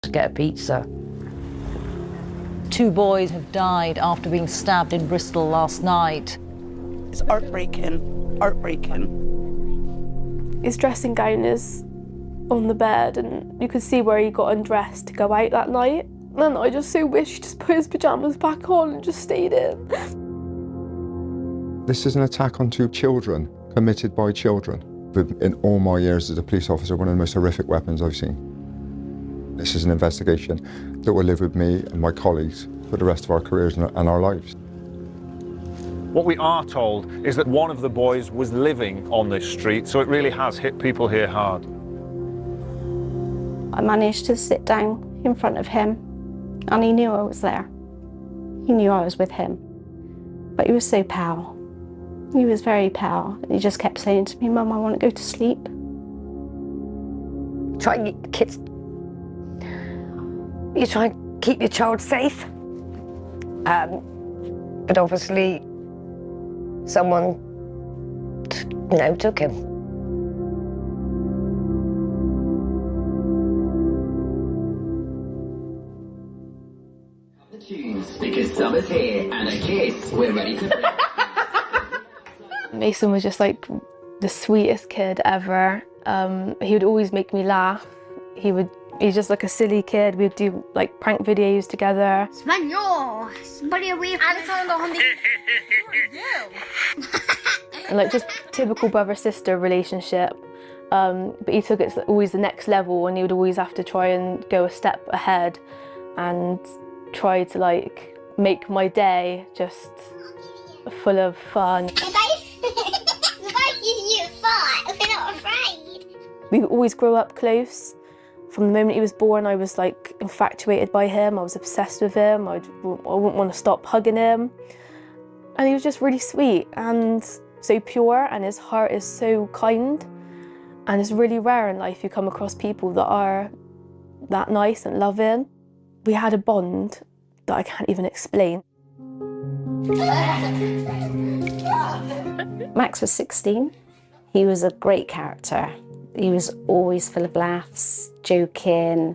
to get a pizza. 2 boys have died after being stabbed in Bristol last night. It's heartbreaking, heartbreaking. His dressing gown is on the bed and you could see where he got undressed to go out that night. And I just so wish he just put his pyjamas back on and just stayed in. This is an attack on 2 children, committed by children. In all my years as a police officer, one of the most horrific weapons I've seen. This is an investigation that will live with me and my colleagues for the rest of our careers and our lives. What we are told is that one of the boys was living on this street, so it really has hit people here hard. I managed to sit down in front of him and he knew I was there. He knew I was with him, but he was so pale. He was very pale. He just kept saying to me, "Mum, I want to go to sleep." Try and keep the kids. You try and keep your child safe. But obviously, someone, took him. The tunes, because summer's here, and a kiss, we're ready to... Mason was just like the sweetest kid ever. He would always make me laugh. He's just like a silly kid. We'd do like prank videos together. And like just typical brother-sister relationship. But he took it always the next level and he would always have to try and go a step ahead and try to like make my day just full of fun. We always grew up close. From the moment he was born, I was like infatuated by him. I was obsessed with him. I wouldn't want to stop hugging him. And he was just really sweet and so pure, and his heart is so kind. And it's really rare in life you come across people that are that nice and loving. We had a bond that I can't even explain. Max was 16. He was a great character. He was always full of laughs, joking.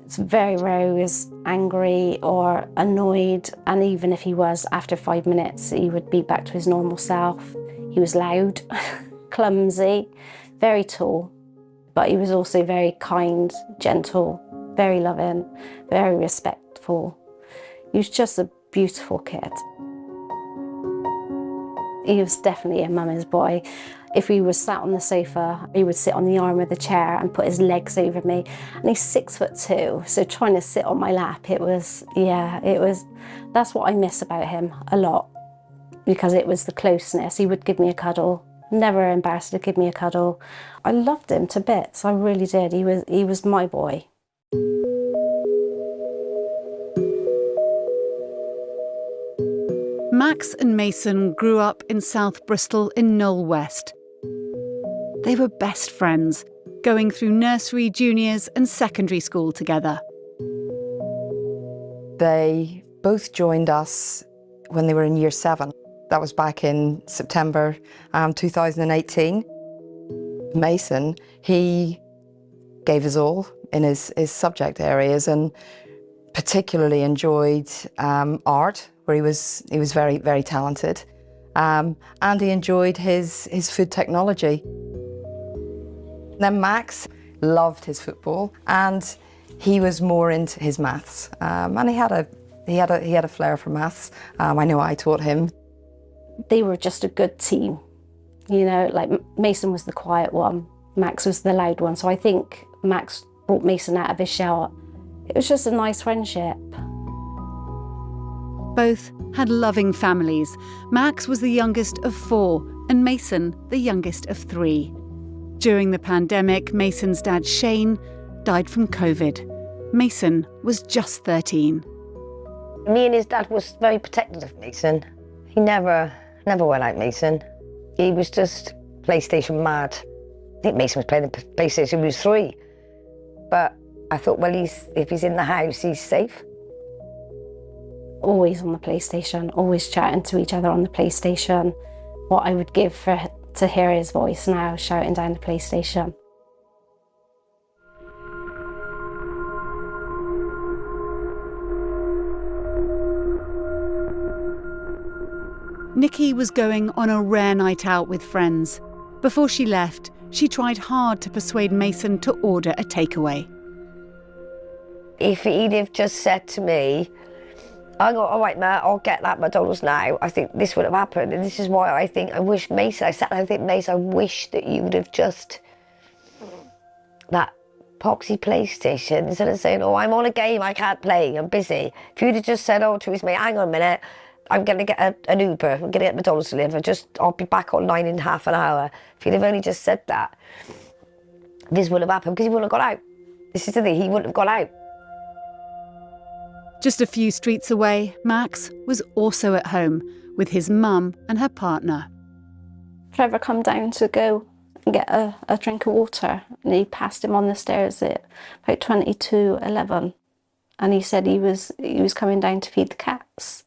It's very rare he was angry or annoyed, and even if he was, after 5 minutes, he would be back to his normal self. He was loud, clumsy, very tall, but he was also very kind, gentle, very loving, very respectful. He was just a beautiful kid. He was definitely a mama's boy. If he was sat on the sofa, he would sit on the arm of the chair and put his legs over me. And he's 6'2", so trying to sit on my lap, that's what I miss about him a lot, because it was the closeness. He would give me a cuddle, never embarrassed to give me a cuddle. I loved him to bits, I really did. He was my boy. Max and Mason grew up in South Bristol in Knoll West. They were best friends, going through nursery, juniors and secondary school together. They both joined us when they were in year 7. That was back in September 2018. Mason, he gave his all in his subject areas and particularly enjoyed art, where he was very, very talented. And he enjoyed his food technology. Then Max loved his football and he was more into his maths. And he had a flair for maths. I know I taught him. They were just a good team. Like Mason was the quiet one, Max was the loud one. So I think Max brought Mason out of his shell. It was just a nice friendship. Both had loving families. Max was the youngest of 4 and Mason the youngest of 3. During the pandemic, Mason's dad, Shane, died from COVID. Mason was just 13. Me and his dad was very protective of Mason. He never went out Mason. He was just PlayStation mad. I think Mason was playing the PlayStation when he was 3. But I thought, well, if he's in the house, he's safe. Always on the PlayStation, always chatting to each other on the PlayStation. What I would give to hear his voice now, shouting down the PlayStation. Nikki was going on a rare night out with friends. Before she left, she tried hard to persuade Mason to order a takeaway. If he'd have just said to me, I go, all right, Matt, I'll get that McDonald's now, I think this would have happened. And this is why I think, I wish Mason, I sat there and think, Mason, I wish that you would have just, that poxy PlayStation, instead of saying, oh, I'm on a game, I can't play, I'm busy. If you'd have just said, oh, to his mate, hang on a minute, I'm going to get an Uber, I'm going to get McDonald's delivered, I'll be back online in half an hour. If you'd have only just said that, this would have happened, because he wouldn't have got out. This is the thing, he wouldn't have got out. Just a few streets away, Max was also at home with his mum and her partner. Trevor come down to go and get a drink of water, and he passed him on the stairs at about 20 to 11, and he said he was coming down to feed the cats.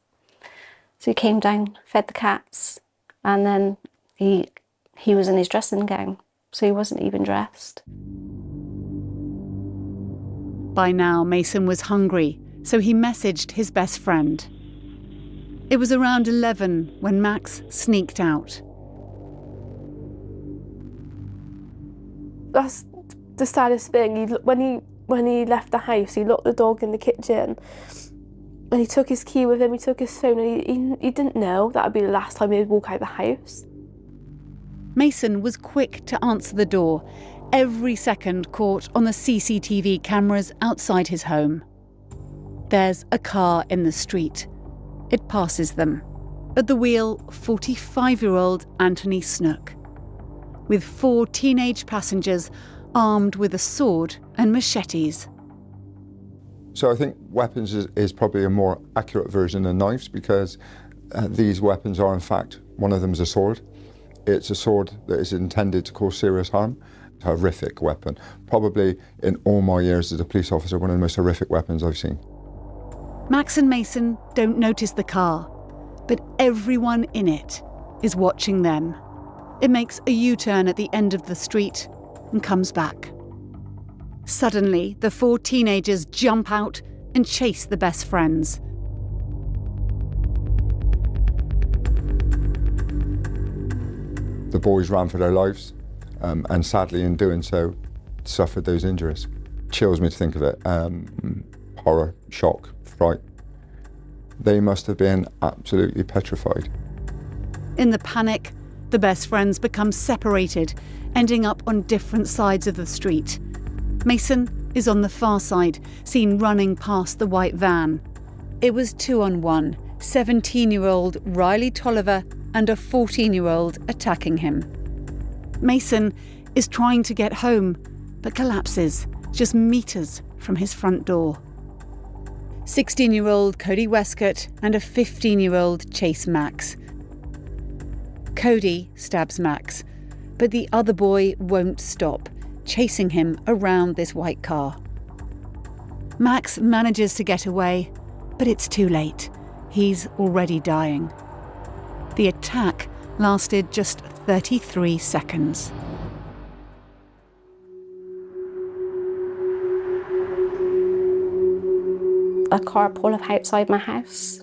So he came down, fed the cats, and then he was in his dressing gown, so he wasn't even dressed. By now, Mason was hungry, so he messaged his best friend. It was around 11 when Max sneaked out. That's the saddest thing. When he left the house, he locked the dog in the kitchen, and he took his key with him, he took his phone, and he didn't know that would be the last time he'd walk out the house. Mason was quick to answer the door, every second caught on the CCTV cameras outside his home. There's a car in the street. It passes them. At the wheel, 45-year-old Anthony Snook, with 4 teenage passengers armed with a sword and machetes. So I think weapons is probably a more accurate version than knives, because these weapons are, in fact, one of them is a sword. It's a sword that is intended to cause serious harm. It's a horrific weapon. Probably in all my years as a police officer, one of the most horrific weapons I've seen. Max and Mason don't notice the car, but everyone in it is watching them. It makes a U-turn at the end of the street and comes back. Suddenly, the 4 teenagers jump out and chase the best friends. The boys ran for their lives, and sadly in doing so, suffered those injuries. Chills me to think of it. Horror, shock, fright. They must have been absolutely petrified. In the panic, the best friends become separated, ending up on different sides of the street. Mason is on the far side, seen running past the white van. It was 2-on-1, 17-year-old Riley Tolliver and a 14-year-old attacking him. Mason is trying to get home, but collapses just meters from his front door. 16-year-old Cody Westcott and a 15-year-old chase Max. Cody stabs Max, but the other boy won't stop, chasing him around this white car. Max manages to get away, but it's too late. He's already dying. The attack lasted just 33 seconds. A car pulled up outside my house,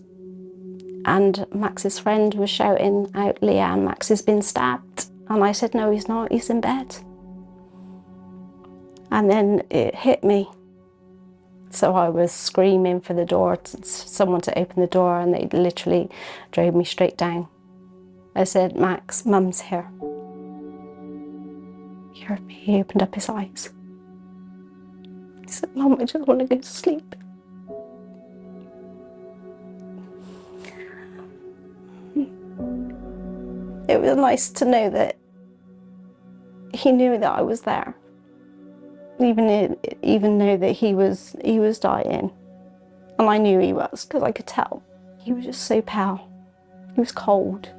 and Max's friend was shouting out, "Leanne, Max has been stabbed." And I said, "No, he's not, he's in bed." And then it hit me. So I was screaming for the door, someone to open the door, and they literally drove me straight down. I said, "Max, Mum's here." He heard me, he opened up his eyes. He said, "Mum, I just want to go to sleep." It was nice to know that he knew that I was there, even though that he was dying, and I knew he was because I could tell. He was just so pale. He was cold.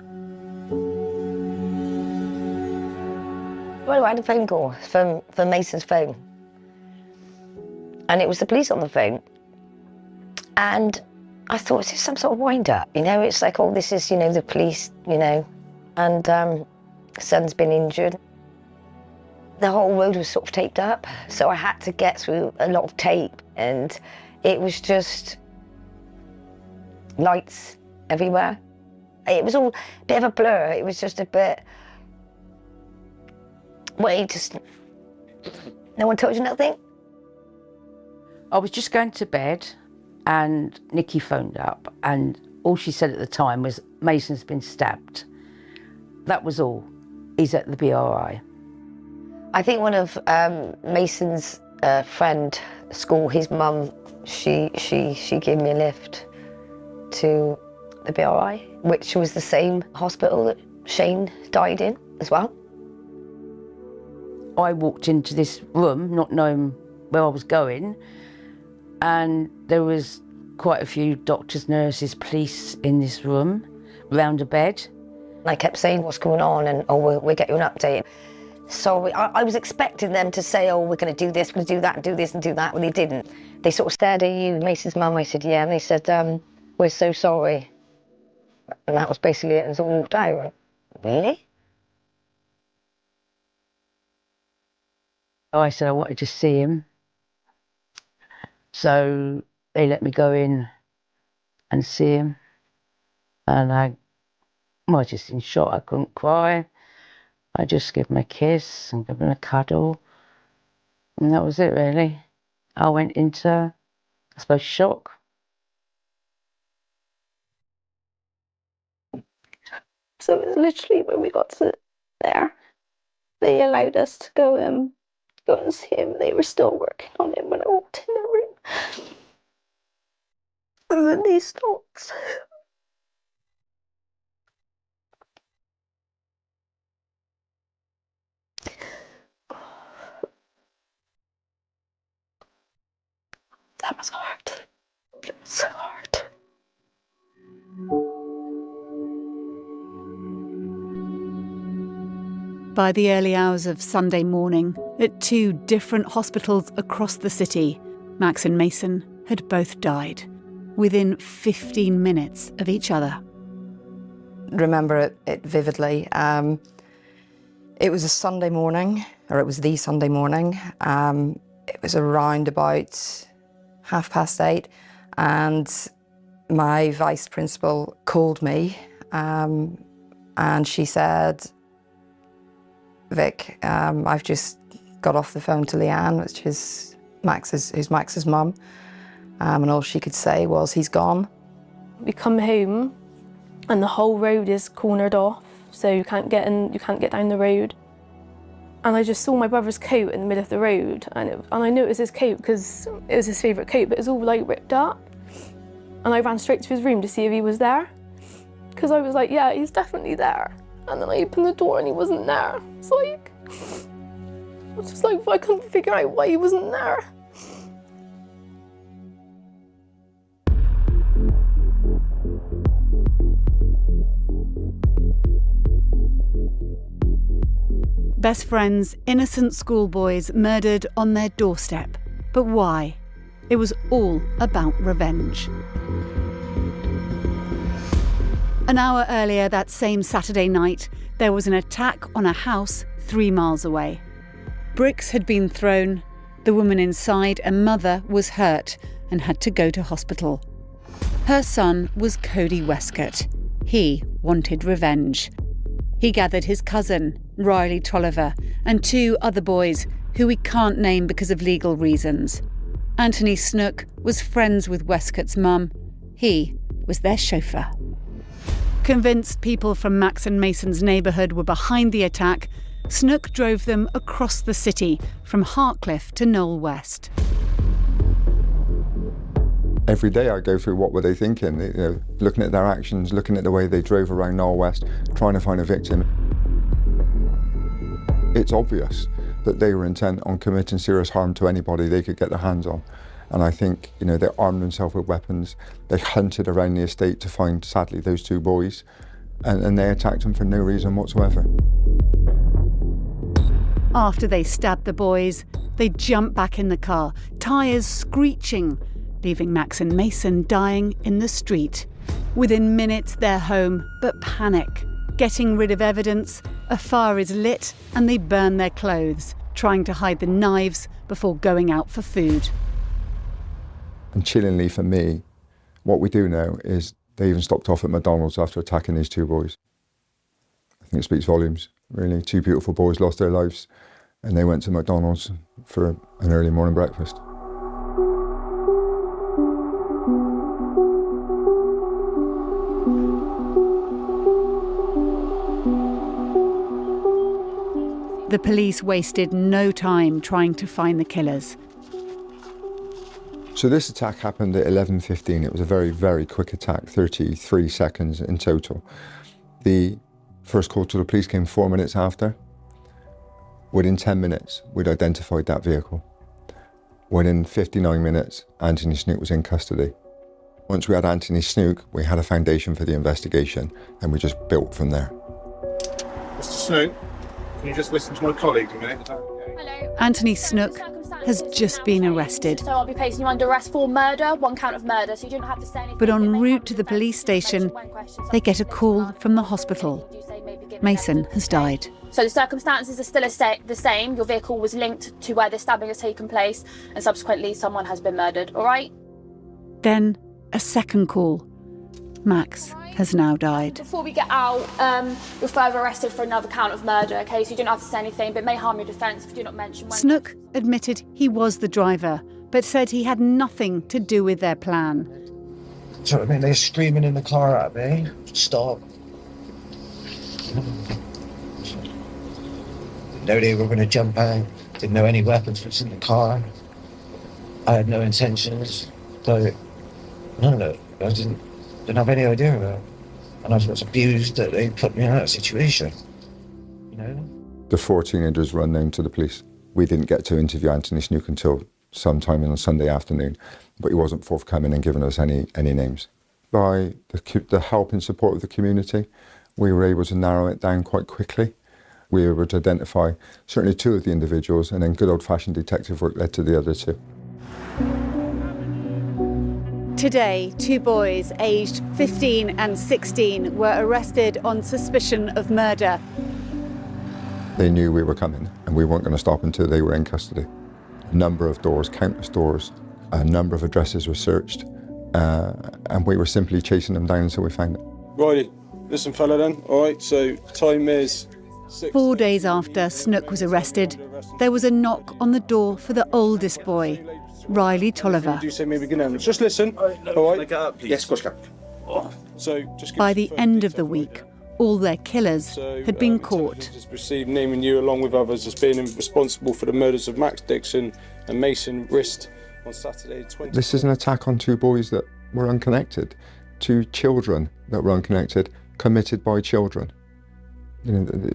Well, I had a phone call from Mason's phone, and it was the police on the phone, and I thought, is this some sort of wind-up? You know, it's like, oh, this is, you know, the police, you know, and son's been injured. The whole road was sort of taped up, so I had to get through a lot of tape, and it was just lights everywhere. It was all a bit of a blur. It was just a bit... Well, no one told you nothing? I was just going to bed and Nikki phoned up, and all she said at the time was, Mason's been stabbed. That was all. He's at the BRI. I think one of Mason's friend at school, his mum, she gave me a lift to the BRI, which was the same hospital that Shane died in as well. I walked into this room not knowing where I was going, and there was quite a few doctors, nurses, police in this room, round a bed. I kept saying, what's going on? And, oh, we'll get you an update. So I was expecting them to say, oh, we're going to do this, we're going to do that, and do this and do that. Well, they didn't. They sort of stared at you, Mason's mum. I said, yeah. And they said, we're so sorry. And that was basically it. And so I walked out. I went, really? I said I wanted to see him. So they let me go in and see him. And I was just in shock. I couldn't cry. I just gave him a kiss and gave him a cuddle. And that was it, really. I went into, I suppose, shock. So it was literally when we got to there, they allowed us to go and see him. They were still working on him when I walked in the room. And then they stopped. That was hard. It was so hard. By the early hours of Sunday morning, at two different hospitals across the city, Max and Mason had both died, within 15 minutes of each other. Remember it vividly. It was a Sunday morning, or it was the Sunday morning. It was around about 8:30, and my vice principal called me, and she said, Vic, I've just got off the phone to Leanne, which is Max's mum, and all she could say was, he's gone. We come home and the whole road is cornered off, so you can't get in, you can't get down the road. And I just saw my brother's coat in the middle of the road, and I knew it was his coat because it was his favourite coat, but it was all like ripped up. And I ran straight to his room to see if he was there, because I was like, yeah, he's definitely there. And then I opened the door and he wasn't there. It's like, I was just like, I couldn't figure out why he wasn't there. Best friends, innocent schoolboys murdered on their doorstep. But why? It was all about revenge. An hour earlier that same Saturday night, there was an attack on a house 3 miles away. Bricks had been thrown, the woman inside, a mother, was hurt and had to go to hospital. Her son was Cody Westcott. He wanted revenge. He gathered his cousin, Riley Tolliver, and 2 other boys who we can't name because of legal reasons. Anthony Snook was friends with Westcott's mum. He was their chauffeur. Convinced people from Max and Mason's neighbourhood were behind the attack, Snook drove them across the city from Hartcliffe to Knoll West. Every day I go through what were they thinking, looking at their actions, looking at the way they drove around Knoll West, trying to find a victim. It's obvious that they were intent on committing serious harm to anybody they could get their hands on. And I think, they armed themselves with weapons. They hunted around the estate to find, sadly, those 2 boys, and they attacked them for no reason whatsoever. After they stabbed the boys, they jumped back in the car, tyres screeching, leaving Max and Mason dying in the street. Within minutes, they're home, but panic. Getting rid of evidence, a fire is lit and they burn their clothes, trying to hide the knives before going out for food. And chillingly for me, what we do know is They even stopped off at McDonald's after attacking these two boys. I think it speaks volumes, really. Two beautiful boys lost their lives and they went to McDonald's for an early morning breakfast. The police wasted no time trying to find the killers. So this attack happened at 11:15. It was a very, very quick attack, 33 seconds in total. The first call to the police came 4 minutes after. Within 10 minutes, we'd identified that vehicle. Within 59 minutes, Anthony Snook was in custody. Once we had Anthony Snook, we had a foundation for the investigation, and we just built from there. Mr. Snook, can you just listen to my colleague a minute? Is that okay? Hello. Anthony Snook has just been arrested. So I'll be placing you under arrest for murder, 1 count of murder, so you don't have to say anything. But en route to the police station, they get a call from the hospital. Mason has died. So the circumstances are still the same. Your vehicle was linked to where the stabbing has taken place, and subsequently someone has been murdered, all right? Then a second call. Max has now died. Before we get out, you're further arrested for another count of murder, okay? So you don't have to say anything, but it may harm your defence if you do not mention when... Snook admitted he was the driver, but said he had nothing to do with their plan. So I mean, they're screaming in the car at me, stop. Didn't know they were going to jump out, didn't know any weapons was in the car. I had no intentions, so none of it. I didn't have any idea of it. And I was abused that they put me in that situation, you know? The 4 teenagers were unknown to the police. We didn't get to interview Anthony Snook until sometime on a Sunday afternoon, but he wasn't forthcoming and giving us any names. By the help and support of the community, we were able to narrow it down quite quickly. We were able to identify certainly 2 of the individuals, and then good old-fashioned detective work led to the other 2. Today, 2 boys aged 15 and 16 were arrested on suspicion of murder. They knew we were coming and we weren't going to stop until they were in custody. A number of doors, countless doors, a number of addresses were searched, and we were simply chasing them down until we found it. Righty, listen fella then, all right, so time is 4 days after Snook was arrested, there was a knock on the door for the oldest boy, Riley Tolliver. Do you say maybe just listen, all right? Yes, of course, Captain. So just by the end of the week, all their killers had been caught. Has received naming you along with others as being responsible for the murders of Max Dixon and Mason Wrist on Saturday 20. This is an attack on 2 boys that were unconnected, 2 children that were unconnected, committed by children. You know,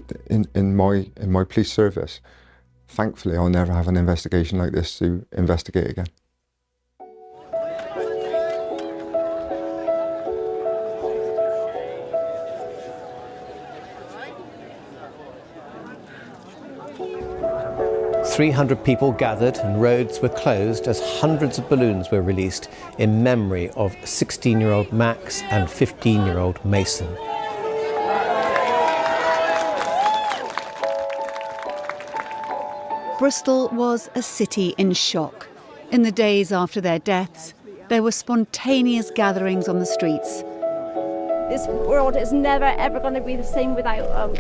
in my police service, thankfully I'll never have an investigation like this to investigate again. "300 people gathered and roads were closed as hundreds of balloons were released in memory of 16-year-old Max and 15-year-old Mason. Bristol was a city in shock. In the days after their deaths, there were spontaneous gatherings on the streets. This world is never ever going to be the same without them.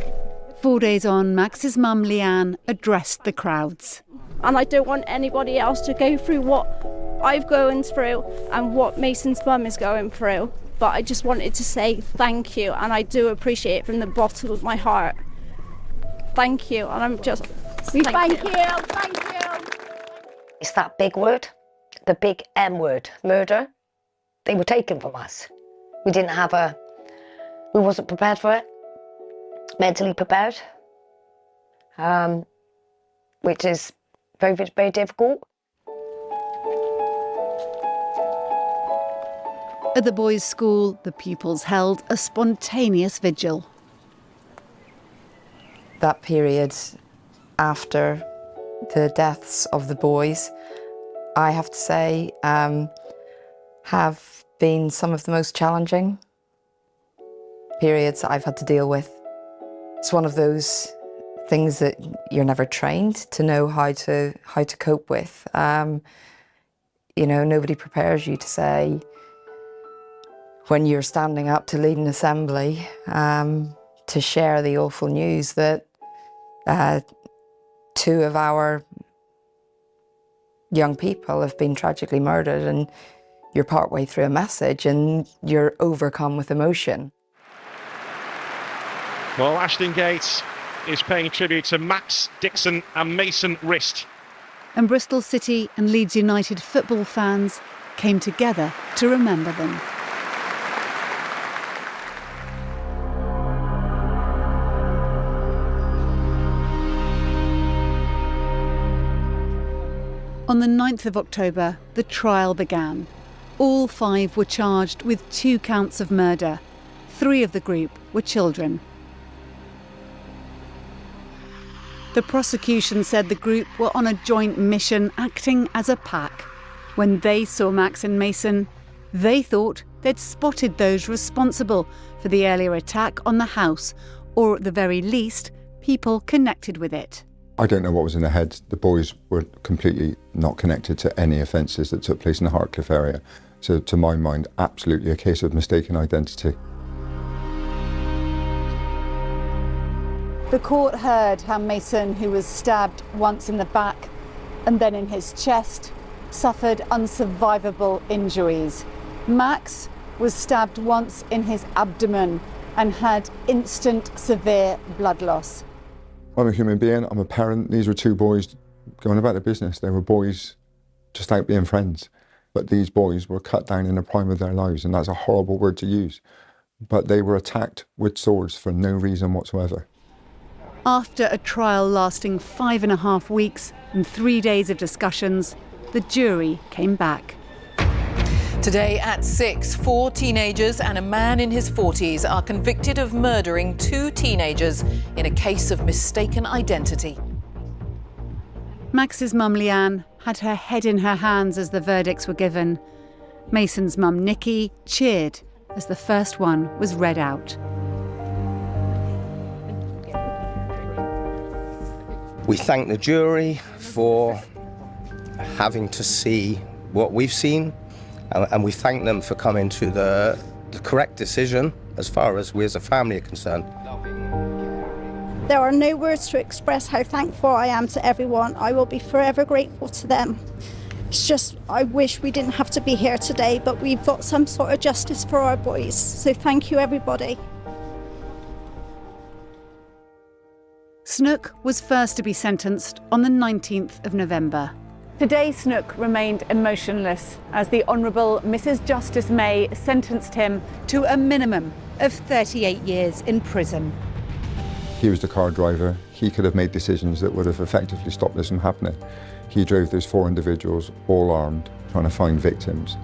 4 days on, Max's mum, Leanne, addressed the crowds. And I don't want anybody else to go through what I've going through and what Mason's mum is going through. But I just wanted to say thank you, and I do appreciate it from the bottom of my heart. Thank you, and I'm just... Thank you. It's that big word, the big M word, murder. They were taken from us. We wasn't prepared for it. Mentally prepared, which is very, very difficult. At the boys' school, the pupils held a spontaneous vigil. That period after the deaths of the boys, I have to say, have been some of the most challenging periods I've had to deal with. It's one of those things that you're never trained to know how to cope with. You know, nobody prepares you to say, when you're standing up to lead an assembly to share the awful news that 2 of our young people have been tragically murdered, and you're partway through a message and you're overcome with emotion. Well, Ashton Gates is paying tribute to Max Dixon and Mason Rist. And Bristol City and Leeds United football fans came together to remember them. On the 9th of October, the trial began. All 5 were charged with 2 counts of murder. 3 of the group were children. The prosecution said the group were on a joint mission, acting as a pack. When they saw Max and Mason, they thought they'd spotted those responsible for the earlier attack on the house, or at the very least, people connected with it. I don't know what was in their heads. The boys were completely not connected to any offences that took place in the Hartcliffe area. So to my mind, absolutely a case of mistaken identity. The court heard how Mason, who was stabbed once in the back and then in his chest, suffered unsurvivable injuries. Max was stabbed once in his abdomen and had instant severe blood loss. I'm a human being, I'm a parent. These were 2 boys going about their business. They were boys just out being friends. But these boys were cut down in the prime of their lives, and that's a horrible word to use. But they were attacked with swords for no reason whatsoever. After a trial lasting 5.5 weeks and 3 days of discussions, the jury came back. Today at 6, 4 teenagers and a man in his 40s are convicted of murdering 2 teenagers in a case of mistaken identity. Max's mum Leanne had her head in her hands as the verdicts were given. Mason's mum Nikki cheered as the first one was read out. We thank the jury for having to see what we've seen, and we thank them for coming to the correct decision as far as we as a family are concerned. There are no words to express how thankful I am to everyone. I will be forever grateful to them. It's just, I wish we didn't have to be here today, but we've got some sort of justice for our boys. So thank you, everybody. Snook was first to be sentenced on the 19th of November. Today, Snook remained emotionless as the Honourable Mrs. Justice May sentenced him to a minimum of 38 years in prison. He was the car driver. He could have made decisions that would have effectively stopped this from happening. He drove those 4 individuals, all armed, trying to find victims.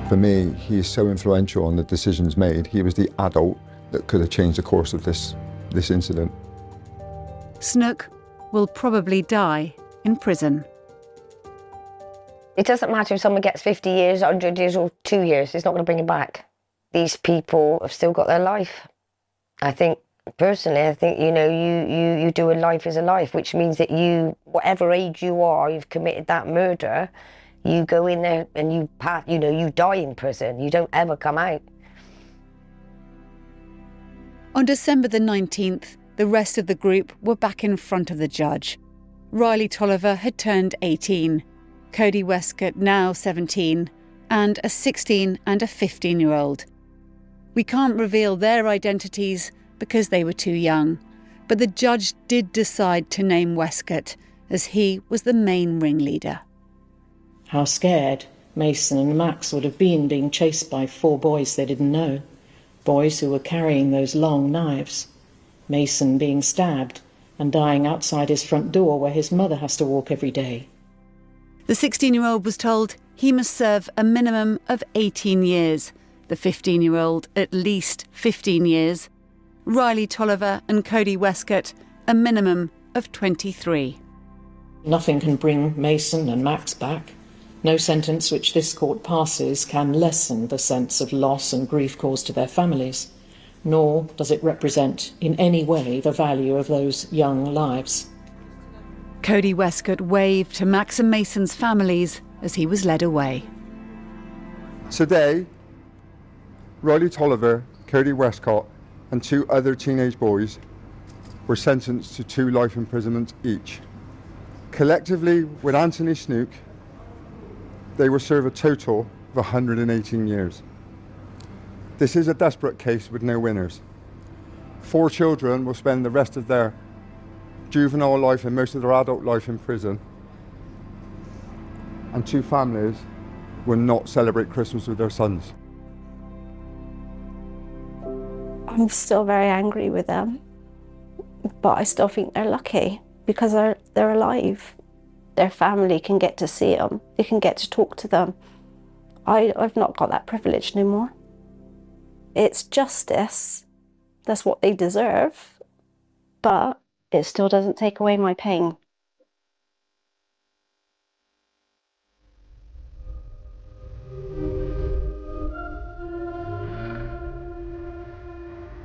For me, he is so influential on the decisions made. He was the adult that could have changed the course of this incident. Snook will probably die in prison. It doesn't matter if someone gets 50 years, 100 years or 2 years, it's not going to bring him back. These people have still got their life. I think, personally, you know, you do a life is a life, which means that you, whatever age you are, you've committed that murder, you go in there and you die in prison. You don't ever come out. On December the 19th, the rest of the group were back in front of the judge. Riley Tolliver had turned 18, Cody Westcott now 17, and a 16 and a 15-year-old. We can't reveal their identities because they were too young, but the judge did decide to name Westcott as he was the main ringleader. How scared Mason and Max would have been being chased by 4 boys they didn't know, boys who were carrying those long knives. Mason being stabbed and dying outside his front door where his mother has to walk every day. The 16-year-old was told he must serve a minimum of 18 years, the 15-year-old at least 15 years, Riley Tolliver and Cody Westcott a minimum of 23. Nothing can bring Mason and Max back. No sentence which this court passes can lessen the sense of loss and grief caused to their families, nor does it represent in any way the value of those young lives. Cody Westcott waved to Max and Mason's families as he was led away. Today, Riley Tolliver, Cody Westcott and 2 other teenage boys were sentenced to 2 life imprisonment each. Collectively, with Anthony Snook, they will serve a total of 118 years. This is a desperate case with no winners. 4 children will spend the rest of their juvenile life and most of their adult life in prison. And 2 families will not celebrate Christmas with their sons. I'm still very angry with them, but I still think they're lucky because they're alive. Their family can get to see them, they can get to talk to them. I've not got that privilege anymore. It's justice, that's what they deserve, but it still doesn't take away my pain.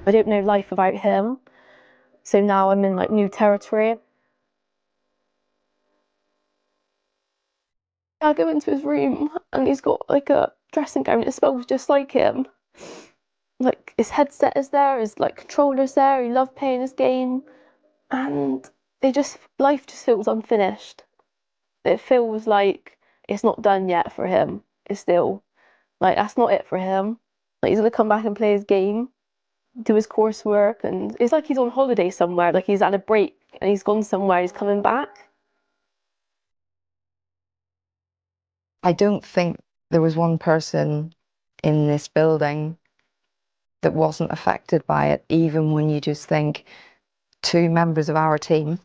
I don't know life without him, so now I'm in like new territory. I go into his room and he's got like a dressing gown that smells just like him. Like his headset is there, his like controller's there, he loved playing his game, and life just feels unfinished. It feels like it's not done yet for him. It's still like that's not it for him. Like he's gonna come back and play his game, do his coursework, and it's like he's on holiday somewhere, like he's had a break and he's gone somewhere, he's coming back. I don't think there was one person in this building that wasn't affected by it, even when you just think 2 members of our team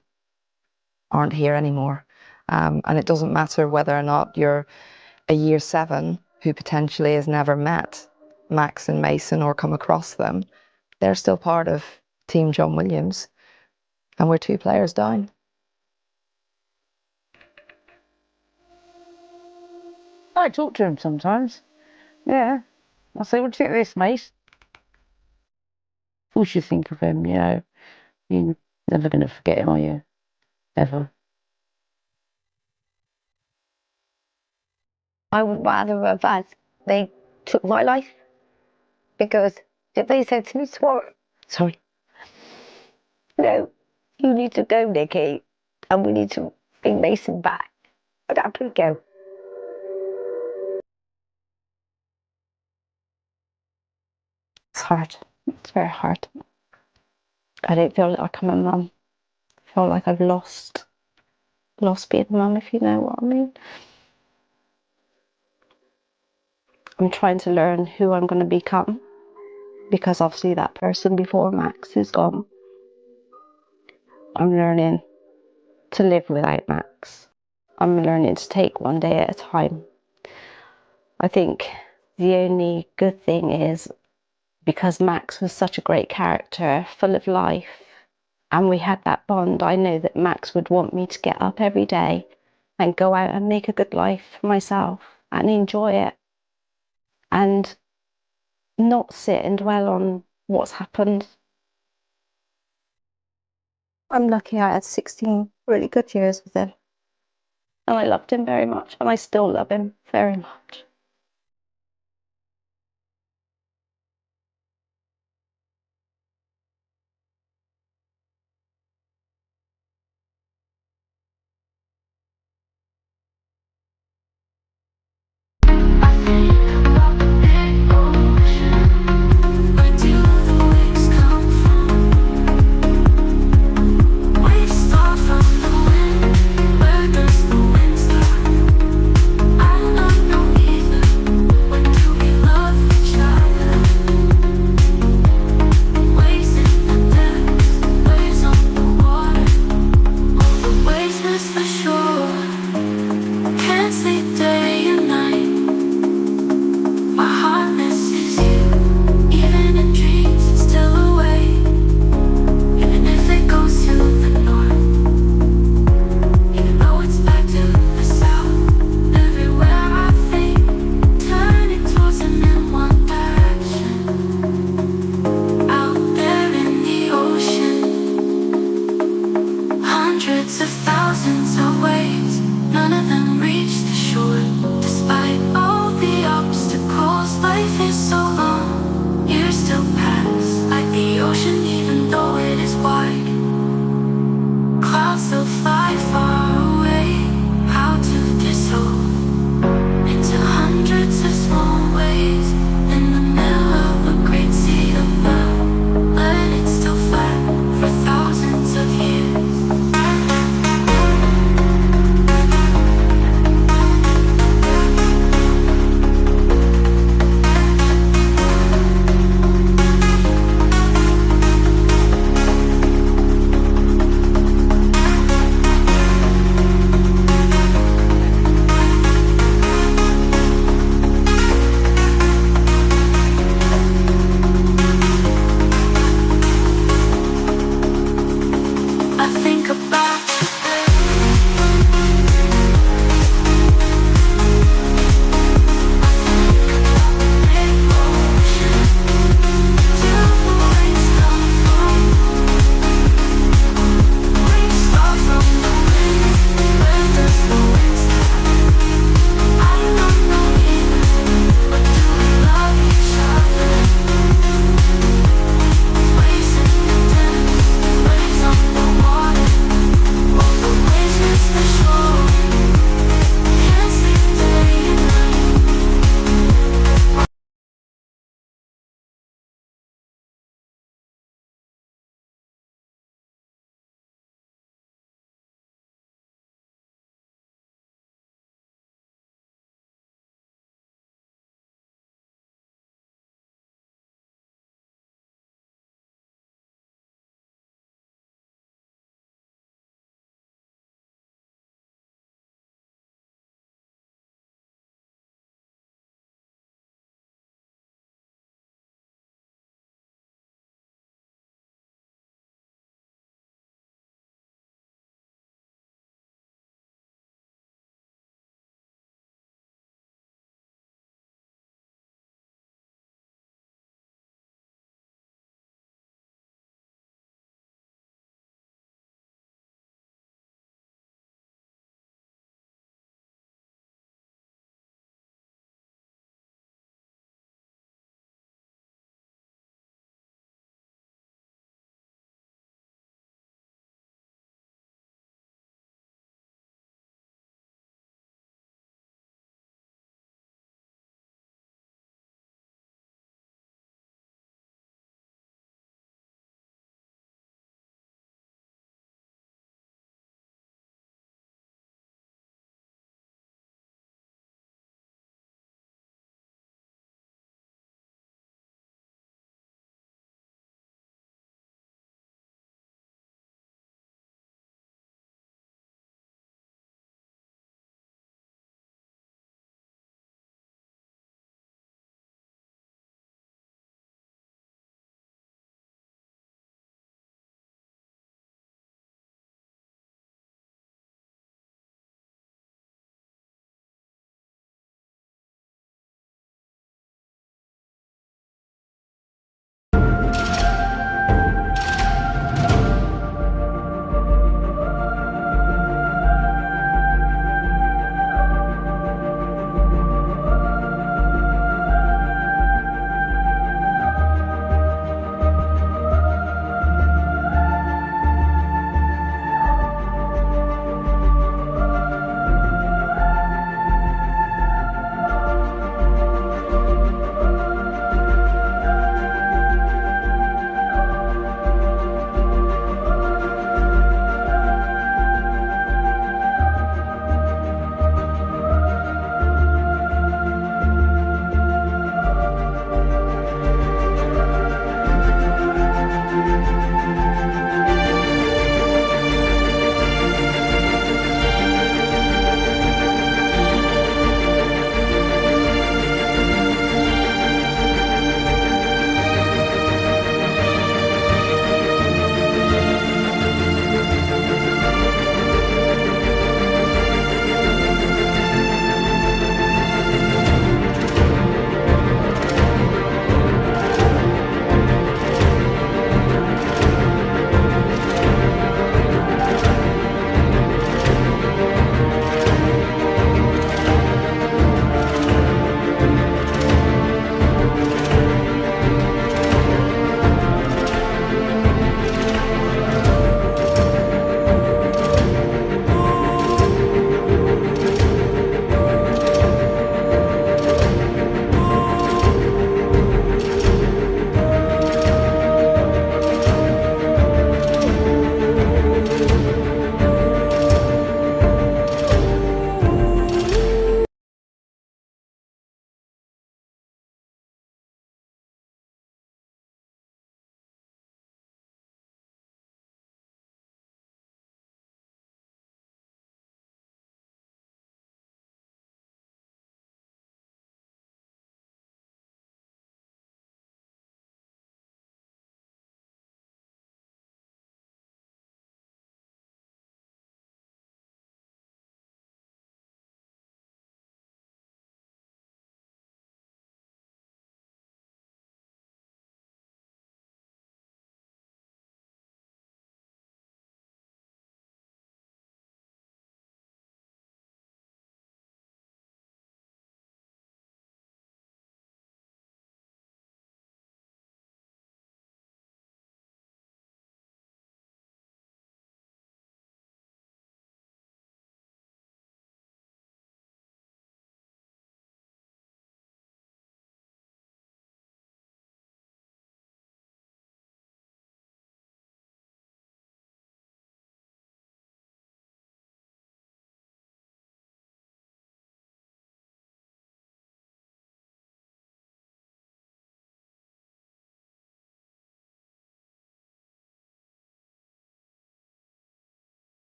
aren't here anymore. And it doesn't matter whether or not you're a year 7 who potentially has never met Max and Mason or come across them. They're still part of Team John Williams, and we're 2 players down. I talk to him sometimes. Yeah. I say, what do you think of this, mate? What should you think of him, you know? You're never going to forget him, are you? Ever. I would rather have had they took my life, because if they said to me tomorrow, sorry, no, you need to go, Nikki, and we need to bring Mason back, I'd happily go. It's hard. It's very hard. I don't feel like I'm a mum. I feel like I've lost being a mum, if you know what I mean. I'm trying to learn who I'm going to become, because obviously that person before Max is gone. I'm learning to live without Max. I'm learning to take one day at a time. I think the only good thing is, because Max was such a great character, full of life, and we had that bond, I know that Max would want me to get up every day and go out and make a good life for myself and enjoy it, and not sit and dwell on what's happened. I'm lucky I had 16 really good years with him, and I loved him very much, and I still love him very much.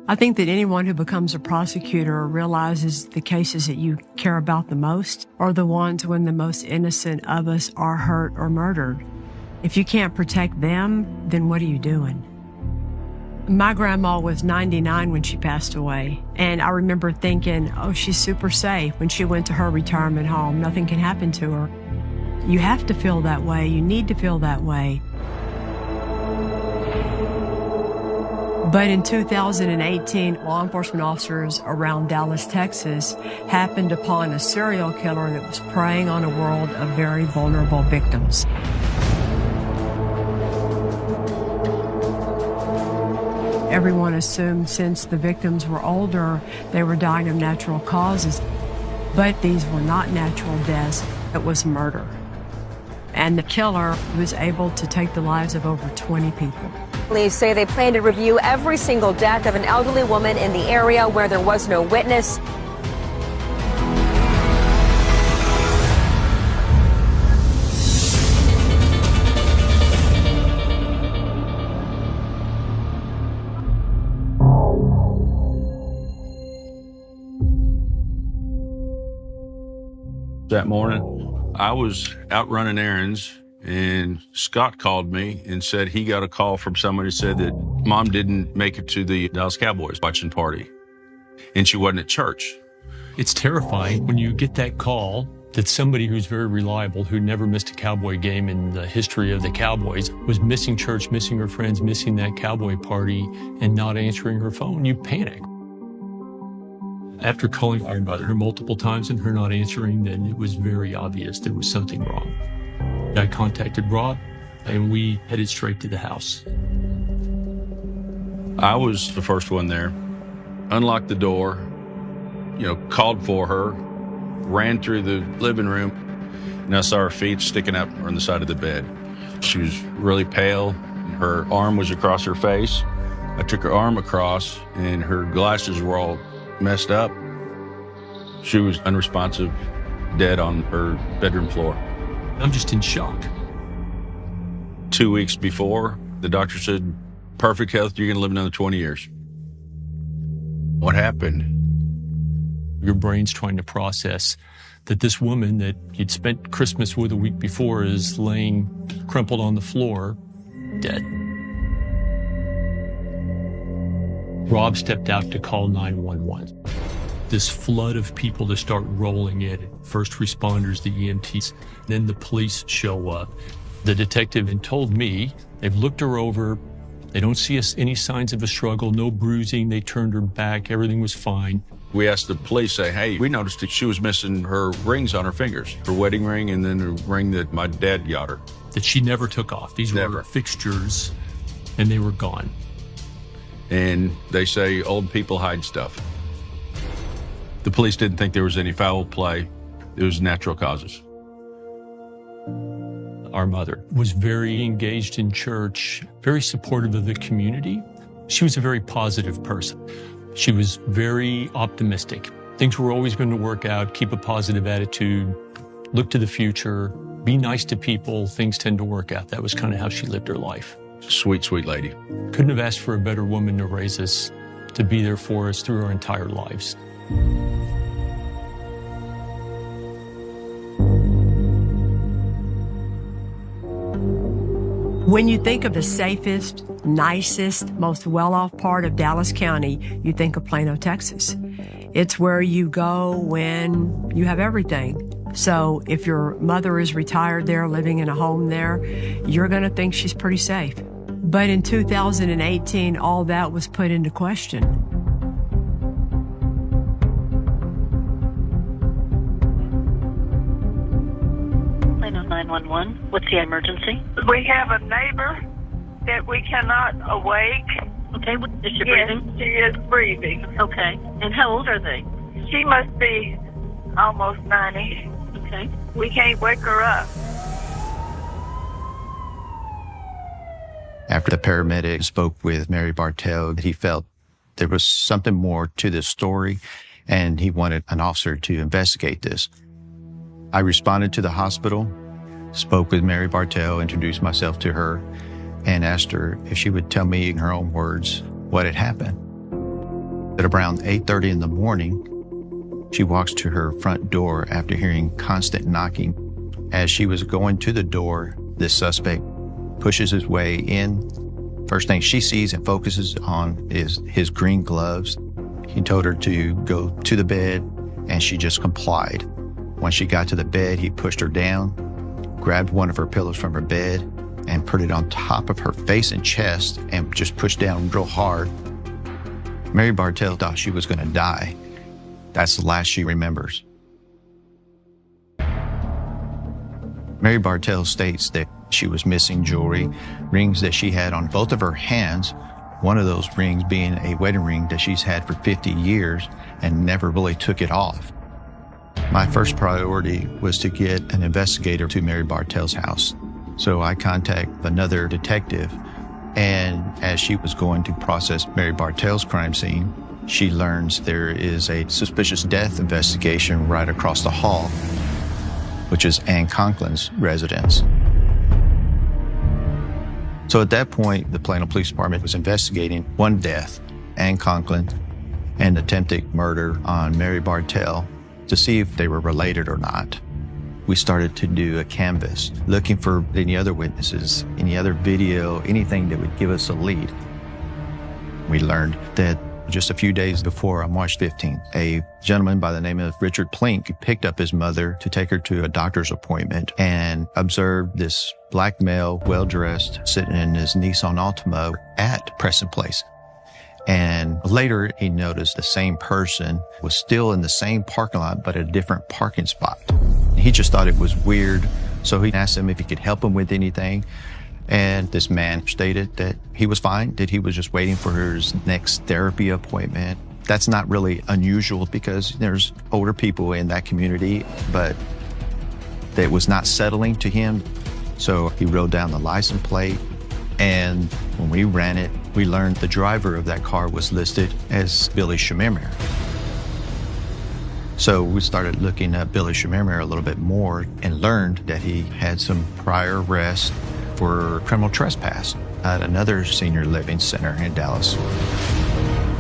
I think that anyone who becomes a prosecutor realizes the cases that you care about the most are the ones when the most innocent of us are hurt or murdered. If you can't protect them, then what are you doing? My grandma was 99 when she passed away, and I remember thinking, oh, she's super safe. When she went to her retirement home, nothing can happen to her. You have to feel that way. You need to feel that way. But in 2018, law enforcement officers around Dallas, Texas, happened upon a serial killer that was preying on a world of very vulnerable victims. Everyone assumed since the victims were older, they were dying of natural causes. But these were not natural deaths, it was murder. And the killer was able to take the lives of over 20 people. Police say they plan to review every single death of an elderly woman in the area where there was no witness. That morning, I was out running errands, and Scott called me and said he got a call from somebody who said that Mom didn't make it to the Dallas Cowboys watching party, and she wasn't at church. It's terrifying when you get that call that somebody who's very reliable, who never missed a Cowboy game in the history of the Cowboys, was missing church, missing her friends, missing that Cowboy party, and not answering her phone. You panic. After calling our mother multiple times and her not answering, then it was very obvious there was something wrong. I contacted Rob, and we headed straight to the house. I was the first one there, unlocked the door, called for her, ran through the living room, and I saw her feet sticking up on the side of the bed. She was really pale, and her arm was across her face. I took her arm across, and her glasses were all messed up. She was unresponsive, dead on her bedroom floor. I'm just in shock. 2 weeks before, the doctor said, perfect health, you're gonna live another 20 years. What happened? Your brain's trying to process that this woman that you'd spent Christmas with a week before is laying crumpled on the floor, dead. Rob stepped out to call 911. This flood of people to start rolling in. First responders, the EMTs, then the police show up. The detective had told me they've looked her over. They don't see any signs of a struggle, no bruising. They turned her back. Everything was fine. We asked the police, hey, we noticed that she was missing her rings on her fingers, her wedding ring and then the ring that my dad got her. That she never took off. These were fixtures, and they were gone. And they say old people hide stuff. The police didn't think there was any foul play. It was natural causes. Our mother was very engaged in church, very supportive of the community. She was a very positive person. She was very optimistic. Things were always going to work out, keep a positive attitude, look to the future, be nice to people. Things tend to work out. That was kind of how she lived her life. Sweet, sweet lady. Couldn't have asked for a better woman to raise us, to be there for us through our entire lives. When you think of the safest, nicest, most well-off part of Dallas County, you think of Plano, Texas. It's where you go when you have everything. So if your mother is retired there, living in a home there, you're going to think she's pretty safe. But in 2018, all that was put into question. Plano 911, what's the emergency? We have a neighbor that we cannot awake. Okay, is she Yes, breathing? she is breathing. Okay, and how old are they? She must be almost 90. Okay. We can't wake her up. After the paramedic spoke with Mary Bartell, he felt there was something more to this story, and he wanted an officer to investigate this. I responded to the hospital, spoke with Mary Bartell, introduced myself to her, and asked her if she would tell me in her own words what had happened. At around 8:30 in the morning, she walks to her front door after hearing constant knocking. As she was going to the door, this suspect pushes his way in. First thing she sees and focuses on is his green gloves. He told her to go to the bed, and she just complied. When she got to the bed, he pushed her down, grabbed one of her pillows from her bed, and put it on top of her face and chest and just pushed down real hard. Mary Bartell thought she was going to die. That's the last she remembers. Mary Bartell states that she was missing jewelry, rings that she had on both of her hands, one of those rings being a wedding ring that she's had for 50 years and never really took it off. My first priority was to get an investigator to Mary Bartell's house. So I contact another detective, and as she was going to process Mary Bartell's crime scene, she learns there is a suspicious death investigation right across the hall, which is Ann Conklin's residence. So at that point, the Plano Police Department was investigating one death, Ann Conklin, and attempted murder on Mary Bartell to see if they were related or not. We started to do a canvass, looking for any other witnesses, any other video, anything that would give us a lead. We learned that just a few days before, on March 15th, a gentleman by the name of Richard Plink picked up his mother to take her to a doctor's appointment and observed this black male, well-dressed, sitting in his Nissan Altima at Preston Place. And later, he noticed the same person was still in the same parking lot, but at a different parking spot. He just thought it was weird, so he asked him if he could help him with anything. And this man stated that he was fine, that he was just waiting for his next therapy appointment. That's not really unusual because there's older people in that community, but that was not settling to him. So he wrote down the license plate, and when we ran it, we learned the driver of that car was listed as Billy Schmiermeyer. So we started looking at Billy Schmiermeyer a little bit more and learned that he had some prior arrests for criminal trespass at another senior living center in Dallas.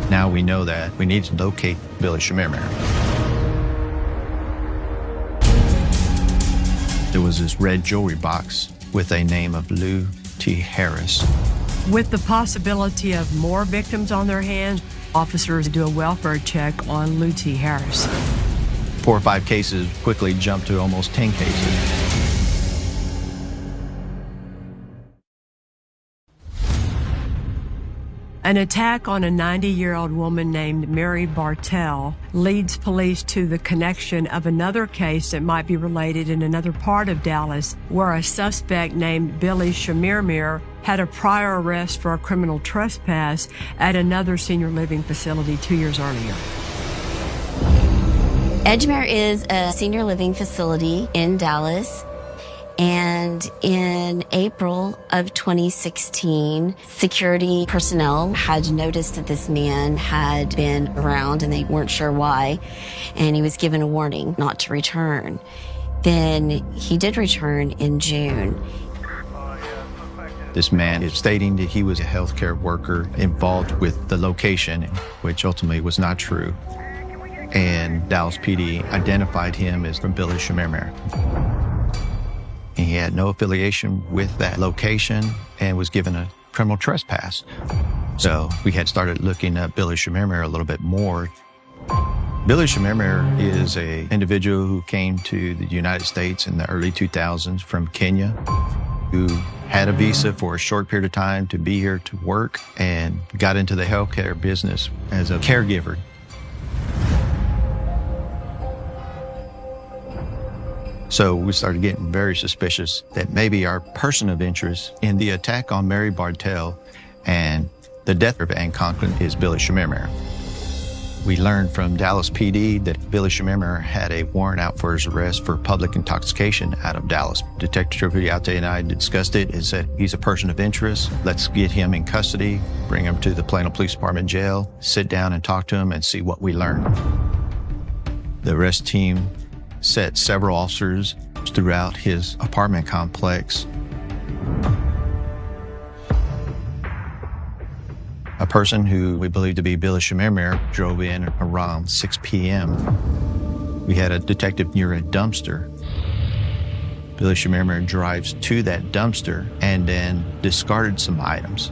Now we know that we need to locate Billy Schmiermeyer. There was this red jewelry box with a name of Lou T. Harris. With the possibility of more victims on their hands, officers do a welfare check on Lou T. Harris. 4 or 5 cases quickly jumped to almost 10 cases. An attack on a 90-year-old woman named Mary Bartell leads police to the connection of another case that might be related in another part of Dallas, where a suspect named Billy Schmiermeyer had a prior arrest for a criminal trespass at another senior living facility 2 years earlier. Edgemere is a senior living facility in Dallas. And in April of 2016, security personnel had noticed that this man had been around and they weren't sure why, and he was given a warning not to return. Then he did return in June. This man is stating that he was a healthcare worker involved with the location, which ultimately was not true. And Dallas PD identified him as from Billy Schmiermeyer. He had no affiliation with that location and was given a criminal trespass. So we had started looking at Billy Schmiermeyer a little bit more. Billy Schmiermeyer is an individual who came to the United States in the early 2000s from Kenya, who had a visa for a short period of time to be here to work and got into the healthcare business as a caregiver. So we started getting very suspicious that maybe our person of interest in the attack on Mary Bartell and the death of Ann Conklin is Billy Schmiermeyer. We learned from Dallas PD that Billy Schmiermeyer had a warrant out for his arrest for public intoxication out of Dallas. Detective Tripiate and I discussed it and said, he's a person of interest. Let's get him in custody, bring him to the Plano Police Department jail, sit down and talk to him and see what we learn. The arrest team set several officers throughout his apartment complex. A person who we believe to be Billy Shemermer drove in around 6 p.m. We had a detective near a dumpster. Billy Shemermer drives to that dumpster and then discarded some items.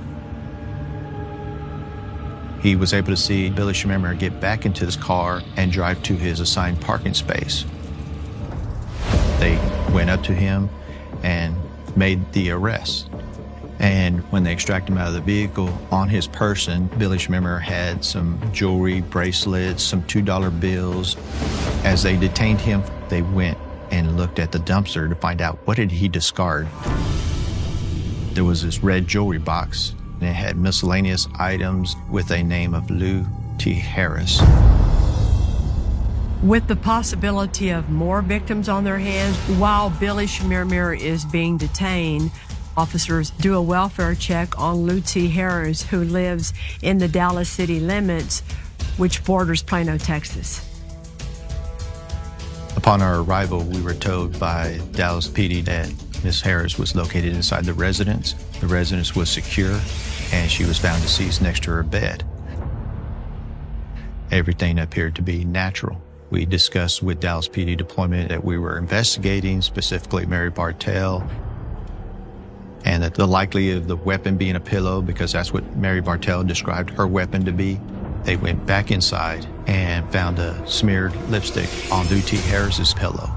He was able to see Billy Shemermer get back into his car and drive to his assigned parking space. They went up to him and made the arrest. And when they extracted him out of the vehicle, on his person, Billy Shemermer had some jewelry, bracelets, some $2 bills. As they detained him, they went and looked at the dumpster to find out what did he discard. There was this red jewelry box, and it had miscellaneous items with a name of Lou T. Harris. With the possibility of more victims on their hands, while Billy Shemermer is being detained, officers do a welfare check on Lou T. Harris, who lives in the Dallas city limits, which borders Plano, Texas. Upon our arrival, we were told by Dallas PD that Ms. Harris was located inside the residence. The residence was secure, and she was found deceased next to her bed. Everything appeared to be natural. We discussed with Dallas PD deployment that we were investigating, specifically Mary Bartell, and that the likelihood of the weapon being a pillow, because that's what Mary Bartell described her weapon to be. They went back inside and found a smeared lipstick on Lou T. Harris's pillow.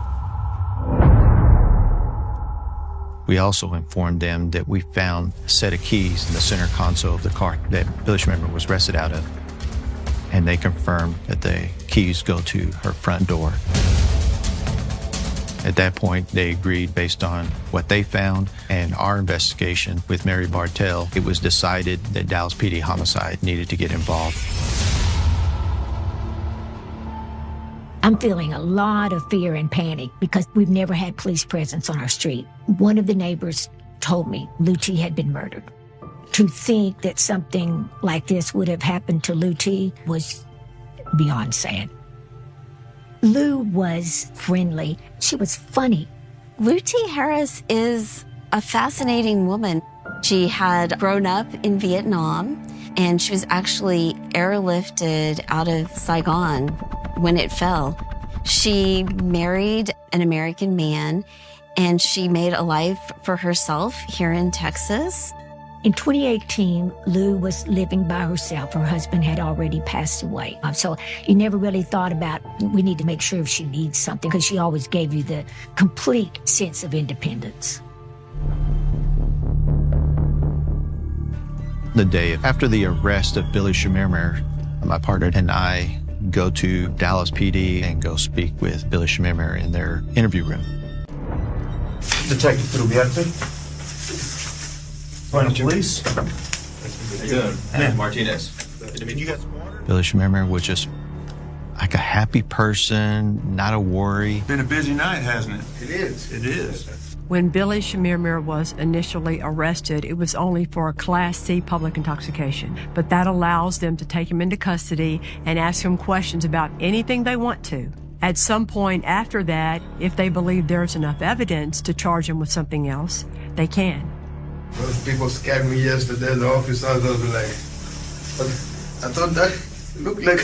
We also informed them that we found a set of keys in the center console of the car that Billy Shemermer was arrested out of. And they confirmed that the keys go to her front door. At that point, they agreed based on what they found and our investigation with Mary Bartell, it was decided that Dallas PD Homicide needed to get involved. I'm feeling a lot of fear and panic because we've never had police presence on our street. One of the neighbors told me Lou T had been murdered. To think that something like this would have happened to Lou T was beyond sad. Lou was friendly. She was funny. Lou T. Harris is a fascinating woman. She had grown up in Vietnam, and she was actually airlifted out of Saigon when it fell. She married an American man, and she made a life for herself here in Texas. In 2018, Lou was living by herself. Her husband had already passed away. So you never really thought about, we need to make sure if she needs something, because she always gave you the complete sense of independence. The day after the arrest of Billy Shemermer, my partner and I go to Dallas PD and go speak with Billy Shemermer in their interview room. Detective Rubiarte. Plano Police. How you doing? Yeah. Martinez. You guys Billy Shemermer was just like a happy person, not a worry. been a busy night, hasn't it? It is. It is. When Billy Shemermer was initially arrested, it was only for a Class C public intoxication, but that allows them to take him into custody and ask him questions about anything they want to. At some point after that, if they believe there's enough evidence to charge him with something else, they can. Those people scared me yesterday, the officers. I was like, I thought that looked like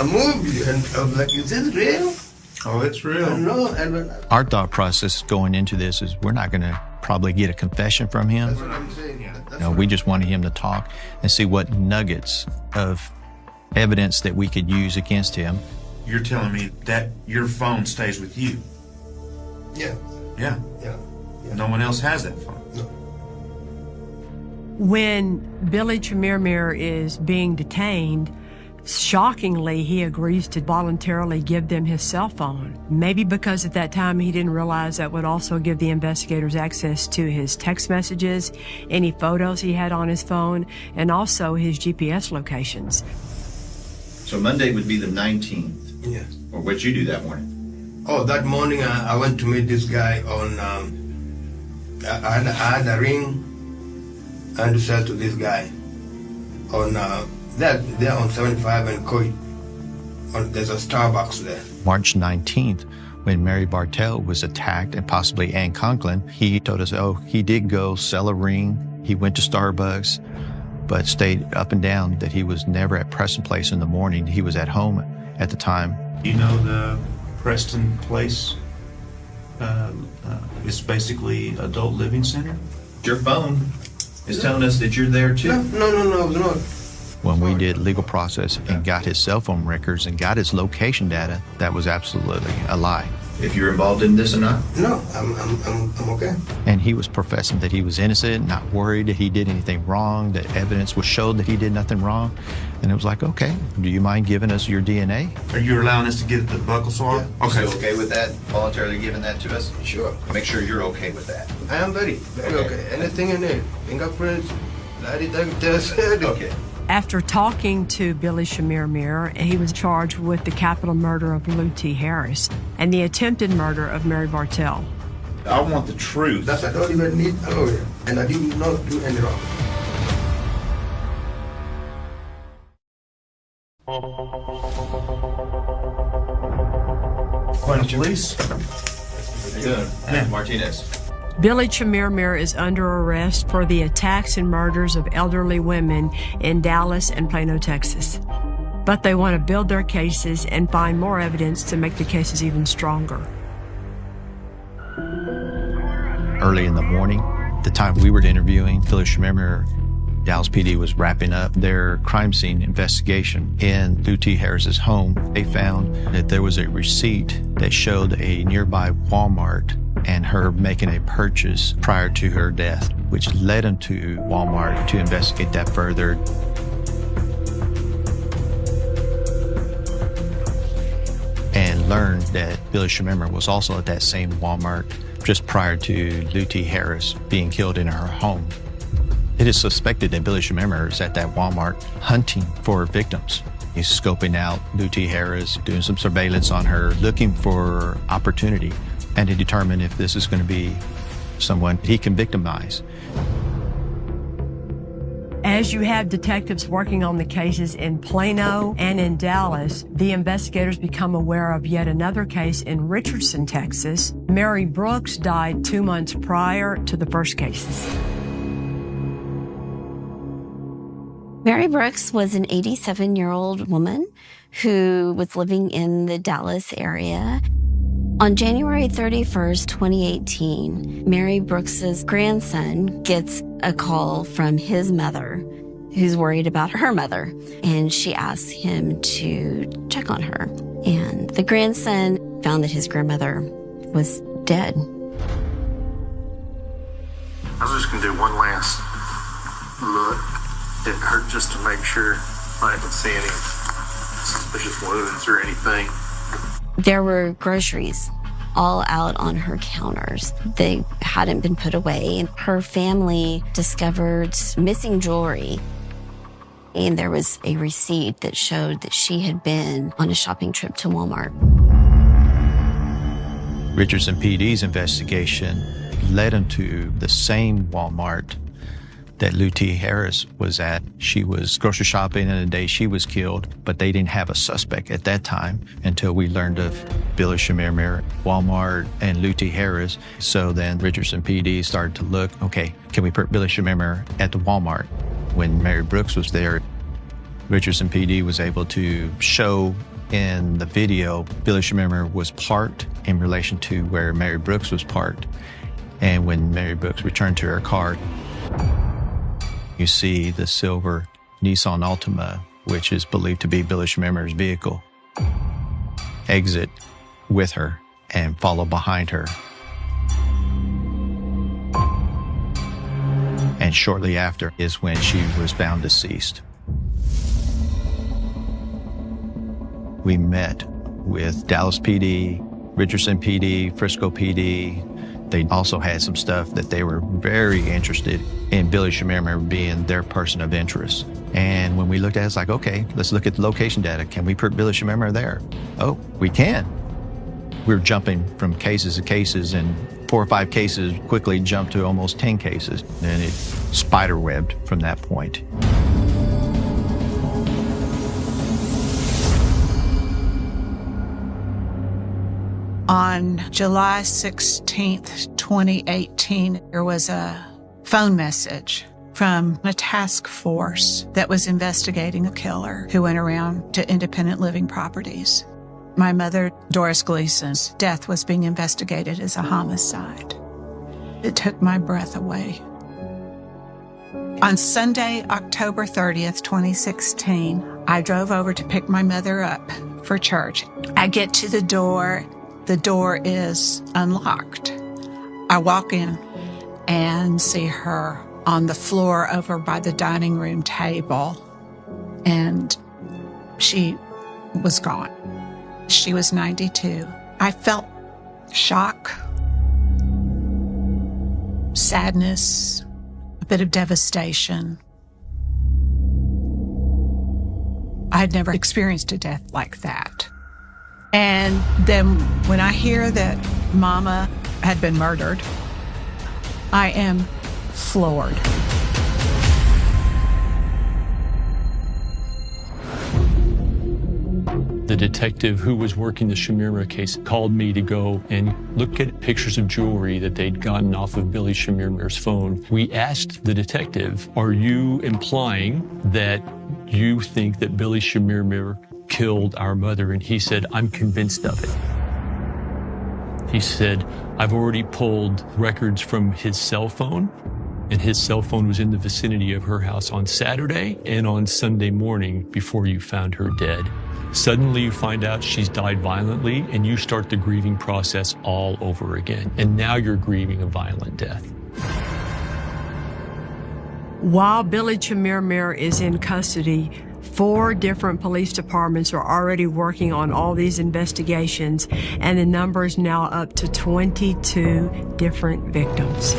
a movie, and I was like, is this real? Oh, it's real. No, and Our thought process going into this is we're not going to probably get a confession from him. that's what I'm saying. Yeah, We just wanted him to talk and see what nuggets of evidence that we could use against him. You're telling me that your phone stays with you? Yeah. Yeah. Yeah. No one else has that phone. No. When Billy Shemermer is being detained, shockingly, he agrees to voluntarily give them his cell phone. Maybe because at that time he didn't realize that would also give the investigators access to his text messages, any photos he had on his phone, and also his GPS locations. So Monday would be the 19th. Yeah. Or what'd you do that morning? Oh, that morning I went to meet this guy on, I had a ring and to sell to this guy on, they're on 75 and Coit. There's a Starbucks there. March 19th, when Mary Bartell was attacked and possibly Ann Conklin, he told us, he did go sell a ring. He went to Starbucks. but stated up and down that he was never at Preston Place in the morning. He was at home at the time. You know the Preston Place is basically adult living center? Your phone is telling us that you're there too. No. When we did legal process and got his cell phone records and got his location data, that was absolutely a lie. If you're involved in this or not? No, I'm okay. And he was professing that he was innocent, not worried that he did anything wrong, that evidence was showed that he did nothing wrong. And it was like, okay, do you mind giving us your DNA? Are you allowing us to get the buckle swab? Yeah. Okay. You okay with that? Voluntarily giving that to us? Sure. Make sure you're okay with that. I am very okay. Anything in there, fingerprints, lie detector test. Okay. After talking to Billy Shamir Mir, he was charged with the capital murder of Lou T. Harris and the attempted murder of Mary Bartell. I want the truth. I don't even need a lawyer, and I did not do any wrong. Police. How you doing? Martinez. Billy Shamir Mir is under arrest for the attacks and murders of elderly women in Dallas and Plano, Texas. But they want to build their cases and find more evidence to make the cases even stronger. Early in the morning, the time we were interviewing Billy Shamir Mir, Dallas PD was wrapping up their crime scene investigation in Lou T. Harris's home. They found that there was a receipt that showed a nearby Walmart and her making a purchase prior to her death, which led him to Walmart to investigate that further. And learned that Billy Shamir Mir was also at that same Walmart just prior to Lou T. Harris being killed in her home. It is suspected that Billy Shamir Mir is at that Walmart hunting for victims. He's scoping out Lou T. Harris, doing some surveillance on her, looking for opportunity, and to determine if this is going to be someone he can victimize. As you have detectives working on the cases in Plano and in Dallas, the investigators become aware of yet another case in Richardson, Texas. Mary Brooks died 2 months prior to the first cases. Mary Brooks was an 87-year-old woman who was living in the Dallas area. On January 31st, 2018, Mary Brooks's grandson gets a call from his mother, who's worried about her mother, and she asks him to check on her. And the grandson found that his grandmother was dead. I was just going to do one last look at her just to make sure I didn't see any suspicious wounds or anything. There were groceries all out on her counters. They hadn't been put away, and her family discovered missing jewelry. And there was a receipt that showed that she had been on a shopping trip to Walmart. Richardson PD's investigation led him to the same Walmart that Lou T. Harris was at. She was grocery shopping on the day she was killed, but they didn't have a suspect at that time until we learned of Billy Shamir Mir, Walmart, and Lou T. Harris. So then Richardson PD started to look, okay, can we put Billy Shamir Mir at the Walmart? When Mary Brooks was there, Richardson PD was able to show in the video Billy Shamir Mir was parked in relation to where Mary Brooks was parked. And when Mary Brooks returned to her car, you see the silver Nissan Altima, which is believed to be Billy Shamir Mir's vehicle, exit with her and follow behind her. And shortly after is when she was found deceased. We met with Dallas PD, Richardson PD, Frisco PD. They also had some stuff that they were very interested in Billy Shamir Mir being their person of interest. And when we looked at it, it's like, okay, let's look at the location data. Can we put Billy Shamir Mir there? Oh, we can. We're jumping from cases to cases, and 4 or 5 cases quickly jumped to almost 10 cases. And it spiderwebbed from that point. On July 16th, 2018, there was a phone message from a task force that was investigating a killer who went around to independent living properties. My mother, Doris Gleason's death was being investigated as a homicide. It took my breath away. On Sunday, October 30th, 2016, I drove over to pick my mother up for church. I get to the door is unlocked. I walk in and see her on the floor over by the dining room table, and she was gone. She was 92. I felt shock, sadness, a bit of devastation. I had never experienced a death like that. And then when I hear that Mama had been murdered, I am floored. The detective who was working the Shamirmir case called me to go and look at pictures of jewelry that they'd gotten off of Billy Shamirmir's phone. We asked the detective, are you implying that you think that Billy Shamirmir killed our mother? And he said, I'm convinced of it. He said, I've already pulled records from his cell phone, and his cell phone was in the vicinity of her house on Saturday and on Sunday morning before you found her dead. Suddenly you find out she's died violently, and you start the grieving process all over again. And now you're grieving a violent death. While Billy Shamirmir is in custody, 4 different police departments are already working on all these investigations, and the number is now up to 22 different victims.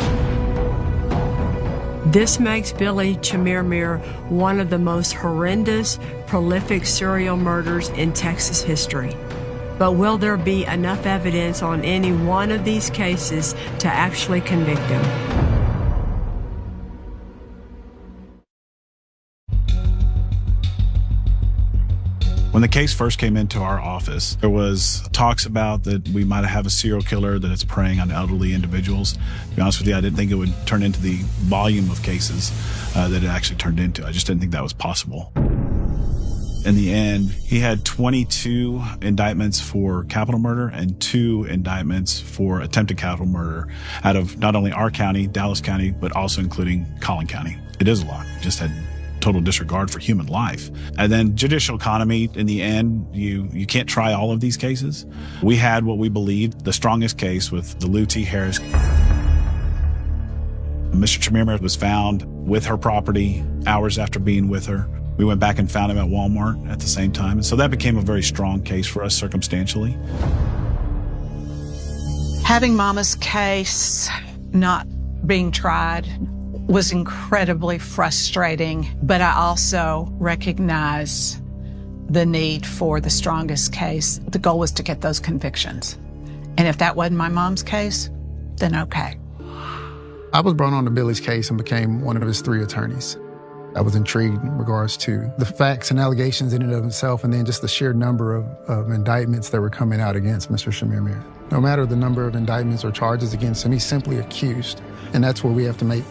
This makes Billy Shamirmir one of the most horrendous, prolific serial murders in Texas history. But will there be enough evidence on any one of these cases to actually convict him? When the case first came into our office, there was talks about that we might have a serial killer that is preying on elderly individuals. To be honest with you, I didn't think it would turn into the volume of cases that it actually turned into. I just didn't think that was possible. In the end, he had 22 indictments for capital murder and 2 indictments for attempted capital murder out of not only our county, Dallas County, but also including Collin County. It is a lot. Just had total disregard for human life. And then judicial economy, in the end, you can't try all of these cases. We had what we believed the strongest case with the Lou T. Harris. Mr. Shamirmir was found with her property hours after being with her. We went back and found him at Walmart at the same time. And so that became a very strong case for us circumstantially. Having Mama's case not being tried was incredibly frustrating, but I also recognize the need for the strongest case. The goal was to get those convictions. And if that wasn't my mom's case, then okay. I was brought on to Billy's case and became one of his 3 attorneys. I was intrigued in regards to the facts and allegations in and of itself, and then just the sheer number of indictments that were coming out against Mr. Shamirmir. No matter the number of indictments or charges against him, he's simply accused. And that's what we have to make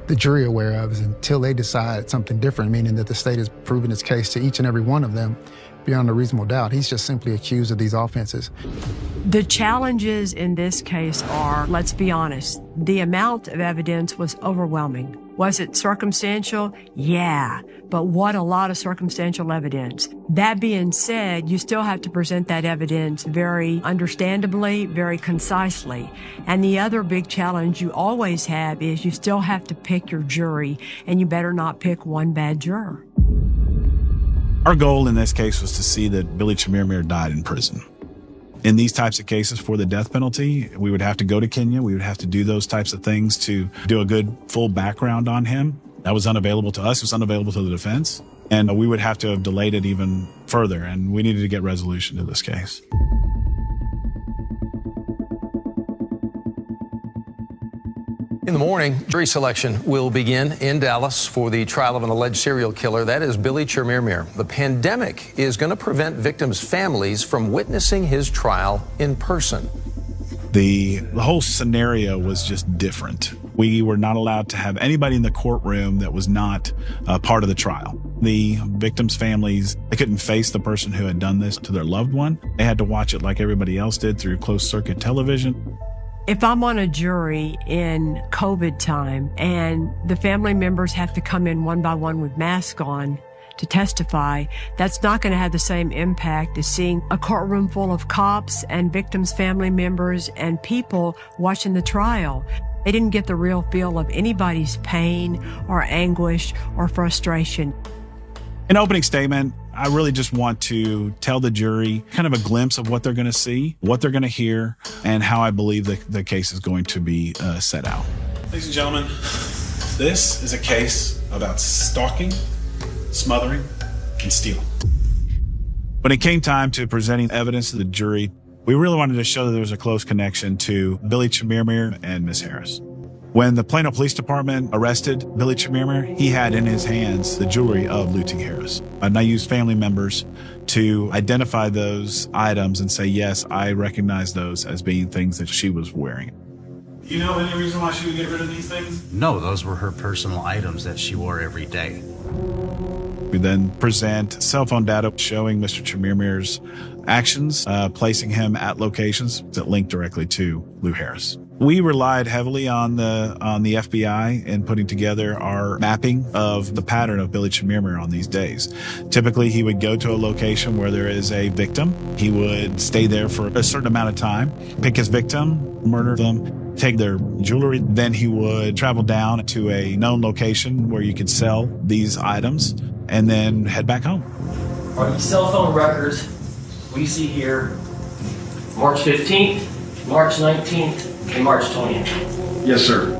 the jury aware of, is until they decide something different, meaning that the state has proven its case to each and every one of them beyond a reasonable doubt. He's just simply accused of these offenses. The challenges in this case are, let's be honest, the amount of evidence was overwhelming. Was it circumstantial? Yeah, but what a lot of circumstantial evidence. That being said, you still have to present that evidence very understandably, very concisely. And the other big challenge you always have is you still have to pick your jury, and you better not pick one bad juror. Our goal in this case was to see that Billy Shamirmir died in prison. In these types of cases for the death penalty, we would have to go to Kenya. We would have to do those types of things to do a good full background on him. That was unavailable to us. It was unavailable to the defense. And we would have to have delayed it even further. And we needed to get resolution to this case. In the morning, jury selection will begin in Dallas for the trial of an alleged serial killer. That is Billy Shamirmir. The pandemic is going to prevent victims' families from witnessing his trial in person. The whole scenario was just different. We were not allowed to have anybody in the courtroom that was not part of the trial. The victims' families, they couldn't face the person who had done this to their loved one. They had to watch it like everybody else did through closed circuit television. If I'm on a jury in COVID time and the family members have to come in one by one with masks on to testify, that's not going to have the same impact as seeing a courtroom full of cops and victims' family members and people watching the trial. They didn't get the real feel of anybody's pain or anguish or frustration. In opening statement, I really just want to tell the jury kind of a glimpse of what they're going to see, what they're going to hear, and how I believe the case is going to be set out. Ladies and gentlemen, this is a case about stalking, smothering, and stealing. When it came time to presenting evidence to the jury, we really wanted to show that there was a close connection to Billy Chemirmir and Miss Harris. When the Plano Police Department arrested Billy Chemirmir, he had in his hands the jewelry of Luty Harris. And I used family members to identify those items and say, yes, I recognize those as being things that she was wearing. Do you know any reason why she would get rid of these things? No, those were her personal items that she wore every day. We then present cell phone data showing Mr. Chemirmir's actions, placing him at locations that link directly to Lou Harris. We relied heavily on the FBI in putting together our mapping of the pattern of Billy Chemirmir on these days. Typically, he would go to a location where there is a victim. He would stay there for a certain amount of time, pick his victim, murder them, take their jewelry. Then he would travel down to a known location where you could sell these items and then head back home. On the cell phone records, we see here March 15th, March 19th, and March 20th. Yes, sir.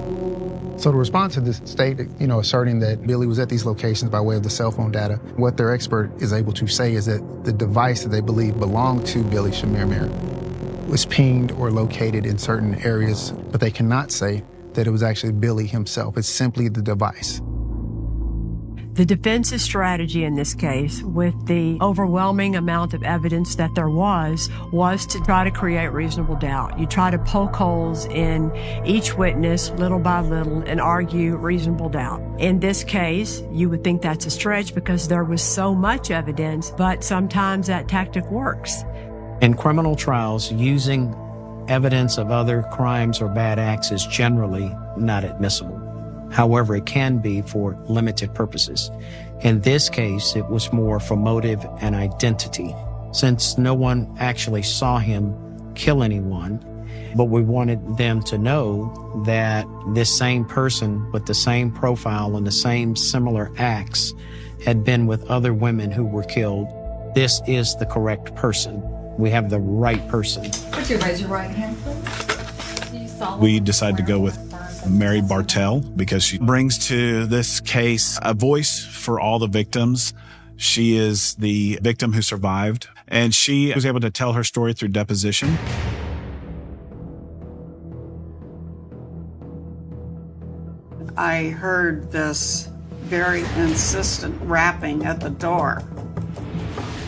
So the response to this state, asserting that Billy was at these locations by way of the cell phone data, what their expert is able to say is that the device that they believe belonged to Billy Chemirmir was pinged or located in certain areas, but they cannot say that it was actually Billy himself. It's simply the device. The defense's strategy in this case, with the overwhelming amount of evidence that there was to try to create reasonable doubt. You try to poke holes in each witness little by little and argue reasonable doubt. In this case, you would think that's a stretch because there was so much evidence, but sometimes that tactic works. In criminal trials, using evidence of other crimes or bad acts is generally not admissible. However, it can be for limited purposes. In this case, it was more for motive and identity, since no one actually saw him kill anyone. But we wanted them to know that this same person with the same profile and the same similar acts had been with other women who were killed. This is the correct person. We have the right person. Would you raise your right hand, please? We decided to go with Mary Bartell because she brings to this case a voice for all the victims. She is the victim who survived, and she was able to tell her story through deposition. I heard this very insistent rapping at the door.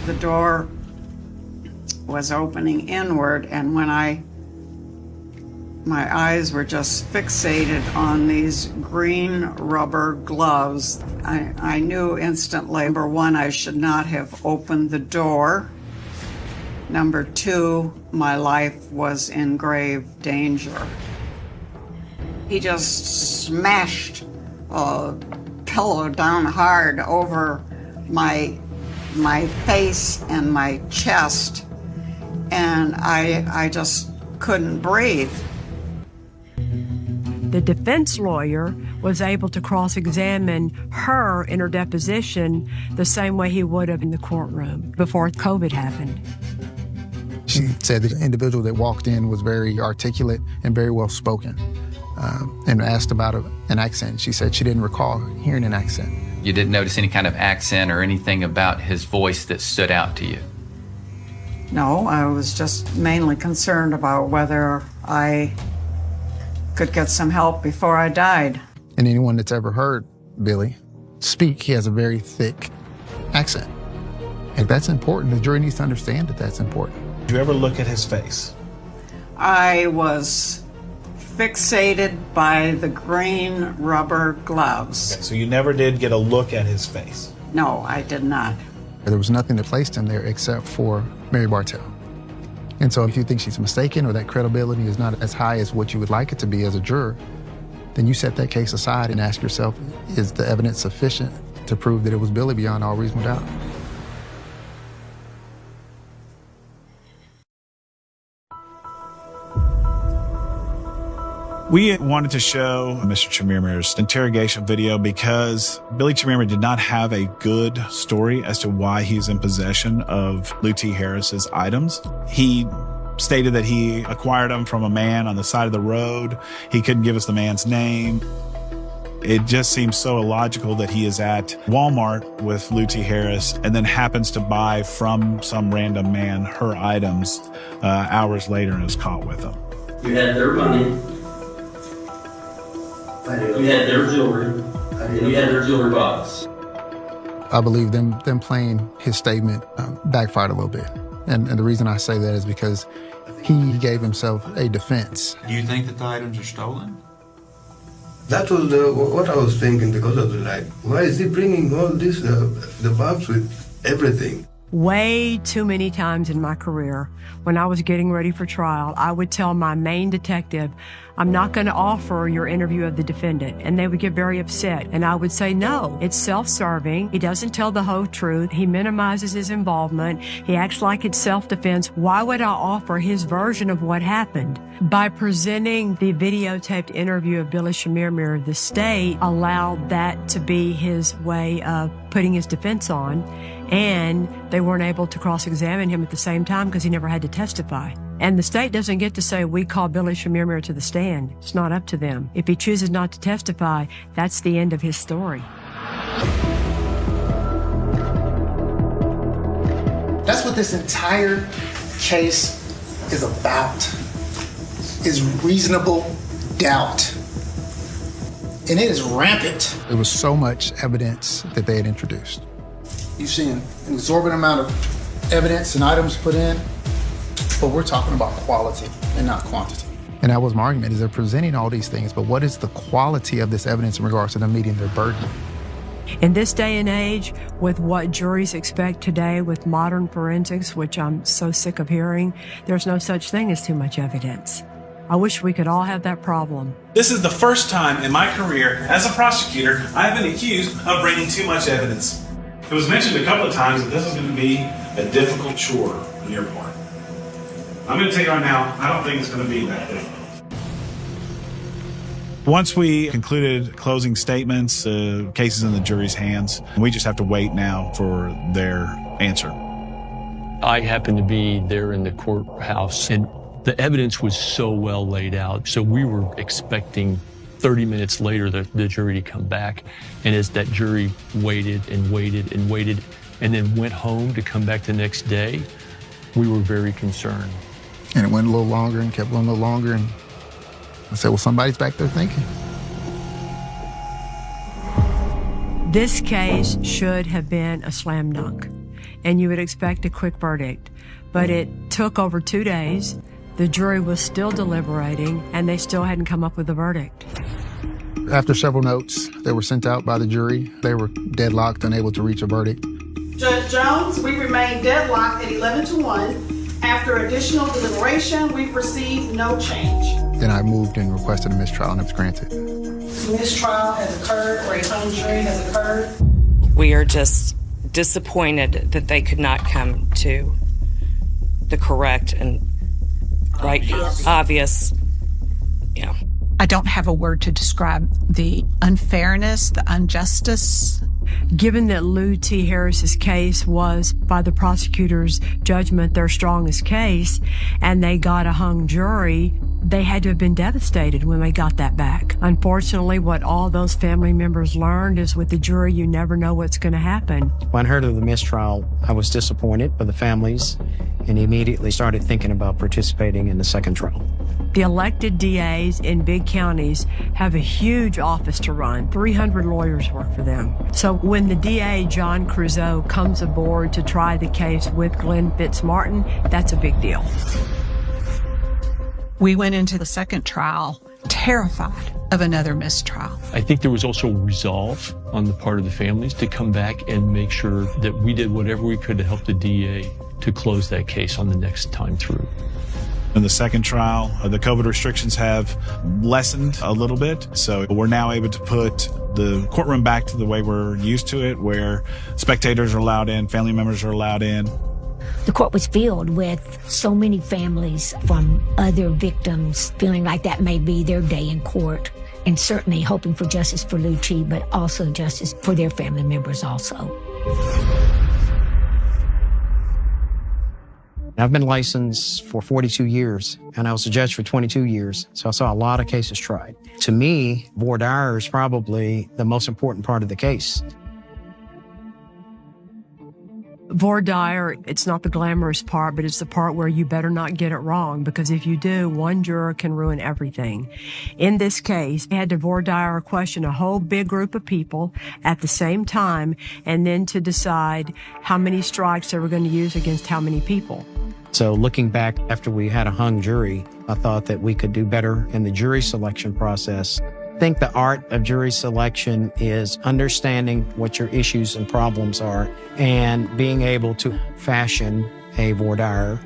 The door was opening inward, and when my eyes were just fixated on these green rubber gloves, I knew instantly, number one, I should not have opened the door. Number two, my life was in grave danger. He just smashed a pillow down hard over my face and my chest, and I just couldn't breathe. The defense lawyer was able to cross-examine her in her deposition the same way he would have in the courtroom before COVID happened. She said the individual that walked in was very articulate and very well spoken, and asked about an accent. She said she didn't recall hearing an accent. You didn't notice any kind of accent or anything about his voice that stood out to you? No, I was just mainly concerned about whether I could get some help before I died. And anyone that's ever heard Billy speak, he has a very thick accent. And that's important. The jury needs to understand that that's important. Did you ever look at his face? I was fixated by the green rubber gloves. Okay, so you never did get a look at his face? No, I did not. There was nothing that placed him there except for Mary Bartell. And so if you think she's mistaken or that credibility is not as high as what you would like it to be as a juror, then you set that case aside and ask yourself, is the evidence sufficient to prove that it was Billy beyond all reasonable doubt? We wanted to show Mr. Chemirmir's interrogation video because Billy Chemirmir did not have a good story as to why he's in possession of Lou T. Harris's items. He stated that he acquired them from a man on the side of the road. He couldn't give us the man's name. It just seems so illogical that he is at Walmart with Lou T. Harris and then happens to buy from some random man her items hours later and is caught with them. You had their money. You had their jewelry. And you had their jewelry box. I believe them playing his statement backfired a little bit. And the reason I say that is because he gave himself a defense. Do you think that the items are stolen? That was what I was thinking because of the light. Why is he bringing all this, the box with everything? Way too many times in my career, when I was getting ready for trial, I would tell my main detective, I'm not going to offer your interview of the defendant. And they would get very upset. And I would say, no, it's self-serving. He doesn't tell the whole truth. He minimizes his involvement. He acts like it's self-defense. Why would I offer his version of what happened? By presenting the videotaped interview of Billy Chemirmir, the state allowed that to be his way of putting his defense on. And they weren't able to cross-examine him at the same time because he never had to testify. And the state doesn't get to say, we call Billy Chemirmir to the stand. It's not up to them. If he chooses not to testify, that's the end of his story. That's what this entire case is about, is reasonable doubt. And it is rampant. There was so much evidence that they had introduced. You've seen an exorbitant amount of evidence and items put in, but we're talking about quality and not quantity. And that was my argument, is they're presenting all these things, but what is the quality of this evidence in regards to them meeting their burden? In this day and age, with what juries expect today with modern forensics, which I'm so sick of hearing, there's no such thing as too much evidence. I wish we could all have that problem. This is the first time in my career as a prosecutor I've been accused of bringing too much evidence. It was mentioned a couple of times that this is going to be a difficult chore on your part. I'm going to tell you right now, I don't think it's going to be that difficult. Once we concluded closing statements, the case is in the jury's hands. We just have to wait now for their answer. I happened to be there in the courthouse, and the evidence was so well laid out. So we were expecting 30 minutes later the jury to come back. And as that jury waited and waited and waited and then went home to come back the next day, we were very concerned. And it went a little longer and kept going a little longer. And I said, well, somebody's back there thinking. This case should have been a slam dunk, and you would expect a quick verdict. But it took over 2 days. The jury was still deliberating, and they still hadn't come up with a verdict. After several notes that were sent out by the jury, they were deadlocked, unable to reach a verdict. Judge Jones, we remain deadlocked at 11-1. After additional deliberation, we received no change. Then I moved and requested a mistrial, and it was granted. Mistrial has occurred, or a hung jury has occurred. We are just disappointed that they could not come to the correct and right, obvious, yeah. I don't have a word to describe the unfairness, the injustice. Given that Lou T. Harris's case was, by the prosecutor's judgment, their strongest case, and they got a hung jury, they had to have been devastated when they got that back. Unfortunately, what all those family members learned is with the jury, you never know what's going to happen. When I heard of the mistrial, I was disappointed for the families and immediately started thinking about participating in the second trial. The elected DAs in big counties have a huge office to run. 300 lawyers work for them. So when the DA, John Crusoe, comes aboard to try the case with Glenn Fitzmartin, that's a big deal. We went into the second trial terrified of another mistrial. I think there was also resolve on the part of the families to come back and make sure that we did whatever we could to help the DA to close that case on the next time through. In the second trial, the COVID restrictions have lessened a little bit, so we're now able to put the courtroom back to the way we're used to it, where spectators are allowed in, family members are allowed in. The court was filled with so many families from other victims feeling like that may be their day in court, and certainly hoping for justice for Lucci, but also justice for their family members also. I've been licensed for 42 years, and I was a judge for 22 years, so I saw a lot of cases tried. To me, voir dire is probably the most important part of the case. Voir dire, it's not the glamorous part, but it's the part where you better not get it wrong, because if you do, one juror can ruin everything. In this case, I had to voir dire question a whole big group of people at the same time, and then to decide how many strikes they were going to use against how many people. So looking back after we had a hung jury, I thought that we could do better in the jury selection process. I think the art of jury selection is understanding what your issues and problems are and being able to fashion a voir dire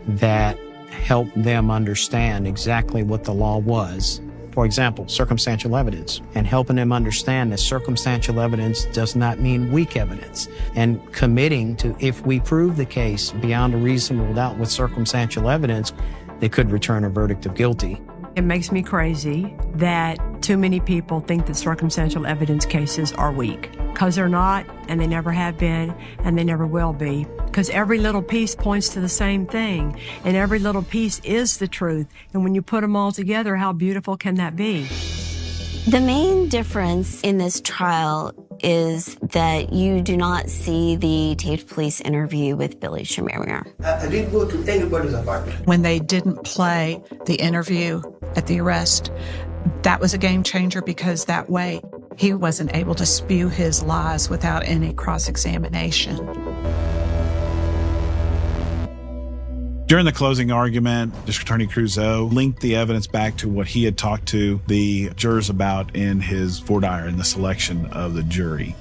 that helped them understand exactly what the law was. For example, circumstantial evidence, and helping them understand that circumstantial evidence does not mean weak evidence, and committing to, if we prove the case beyond a reasonable doubt with circumstantial evidence, they could return a verdict of guilty. It makes me crazy that too many people think that circumstantial evidence cases are weak, because they're not, and they never have been, and they never will be, because every little piece points to the same thing, and every little piece is the truth. And when you put them all together, how beautiful can that be? The main difference in this trial is that you do not see the taped police interview with Billy Shamir. I didn't go to anybody's apartment. When they didn't play the interview at the arrest, that was a game changer, because that way he wasn't able to spew his lies without any cross-examination. During the closing argument, District Attorney Crusoe linked the evidence back to what he had talked to the jurors about in his voir dire in the selection of the jury.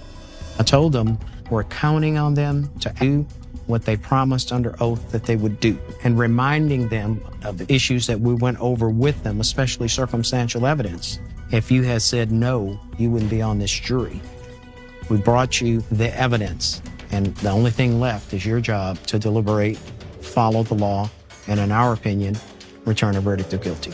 I told them we're counting on them to do what they promised under oath that they would do, and reminding them of the issues that we went over with them, especially circumstantial evidence. If you had said no, you wouldn't be on this jury. We brought you the evidence, and the only thing left is your job to deliberate, follow the law, and in our opinion, return a verdict of guilty.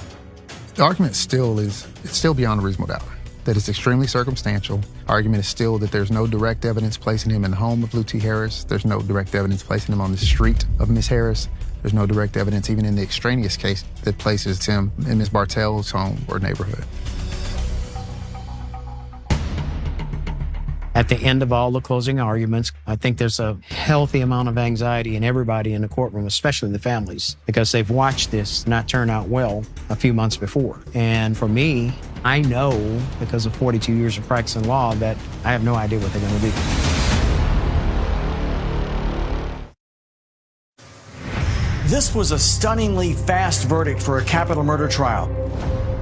The argument it's still beyond a reasonable doubt, that it's extremely circumstantial. Argument is still that there's no direct evidence placing him in the home of Lucci Harris. There's no direct evidence placing him on the street of Miss Harris. There's no direct evidence even in the extraneous case that places him in Miss Bartel's home or neighborhood. At the end of all the closing arguments, I think there's a healthy amount of anxiety in everybody in the courtroom, especially the families, because they've watched this not turn out well a few months before. And for me, I know, because of 42 years of practicing law, that I have no idea what they're going to do. This was a stunningly fast verdict for a capital murder trial.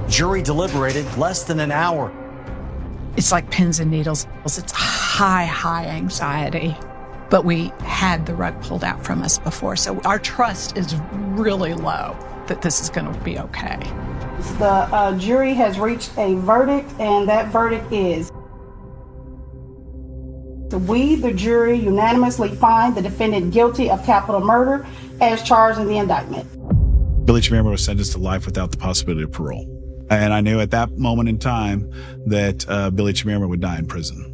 Jury deliberated less than an hour. It's like pins and needles. It's high anxiety. But we had the rug pulled out from us before, so our trust is really low that this is going to be okay. The jury has reached a verdict, and that verdict is: we, the jury, unanimously find the defendant guilty of capital murder as charged in the indictment. Billy Shamir was sentenced to life without the possibility of parole. And I knew at that moment in time that Billy Shamir would die in prison.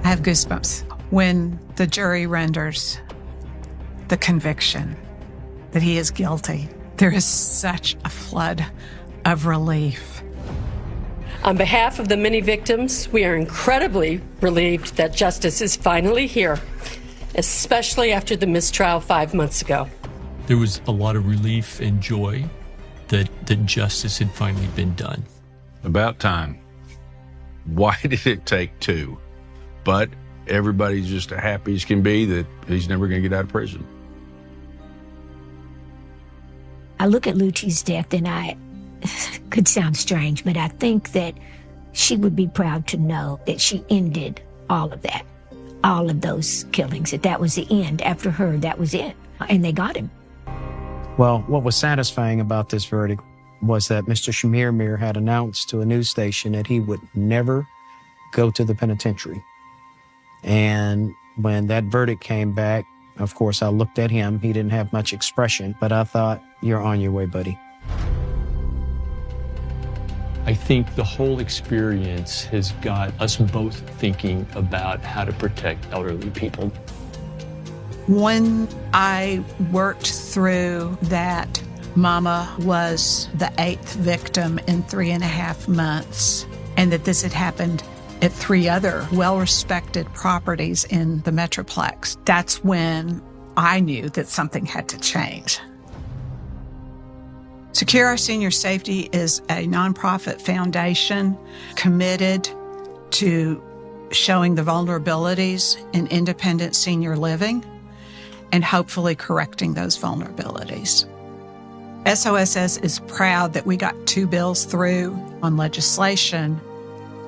I have goosebumps when the jury renders the conviction that he is guilty. There is such a flood of relief. On behalf of the many victims, we are incredibly relieved that justice is finally here, especially after the mistrial 5 months ago. There was a lot of relief and joy that justice had finally been done. About time. Why did it take two? But everybody's just as happy as can be that he's never going to get out of prison. I look at Lucci's death and I could sound strange, but I think that she would be proud to know that she ended all of that, all of those killings, that was the end. After her, that was it. And they got him. Well, what was satisfying about this verdict was that Mr. Shamir Mir had announced to a news station that he would never go to the penitentiary. And when that verdict came back, of course, I looked at him. He didn't have much expression, but I thought, you're on your way, buddy. I think the whole experience has got us both thinking about how to protect elderly people. When I worked through that, Mama was the 8th victim in 3.5 months, and that this had happened at 3 other well-respected properties in the Metroplex. That's when I knew that something had to change. Secure Our Senior Safety is a nonprofit foundation committed to showing the vulnerabilities in independent senior living and hopefully correcting those vulnerabilities. SOSS is proud that we got 2 bills through on legislation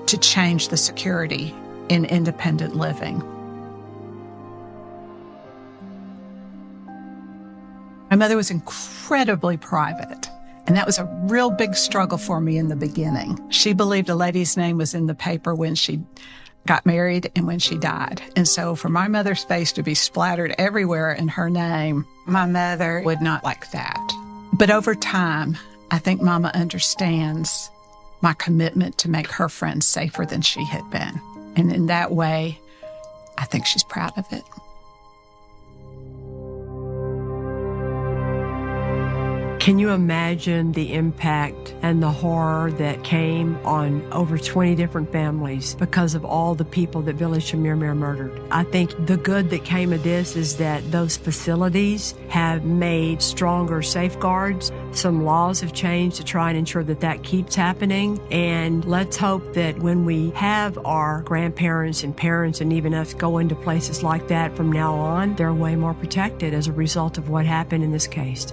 to change the security in independent living. My mother was incredibly private, and that was a real big struggle for me in the beginning. She believed a lady's name was in the paper when she got married and when she died. And so for my mother's face to be splattered everywhere in her name, my mother would not like that. But over time, I think Mama understands my commitment to make her friends safer than she had been. And in that way, I think she's proud of it. Can you imagine the impact and the horror that came on over 20 different families because of all the people that Billy Shamir Mir murdered? I think the good that came of this is that those facilities have made stronger safeguards. Some laws have changed to try and ensure that that keeps happening. And let's hope that when we have our grandparents and parents and even us go into places like that from now on, they're way more protected as a result of what happened in this case.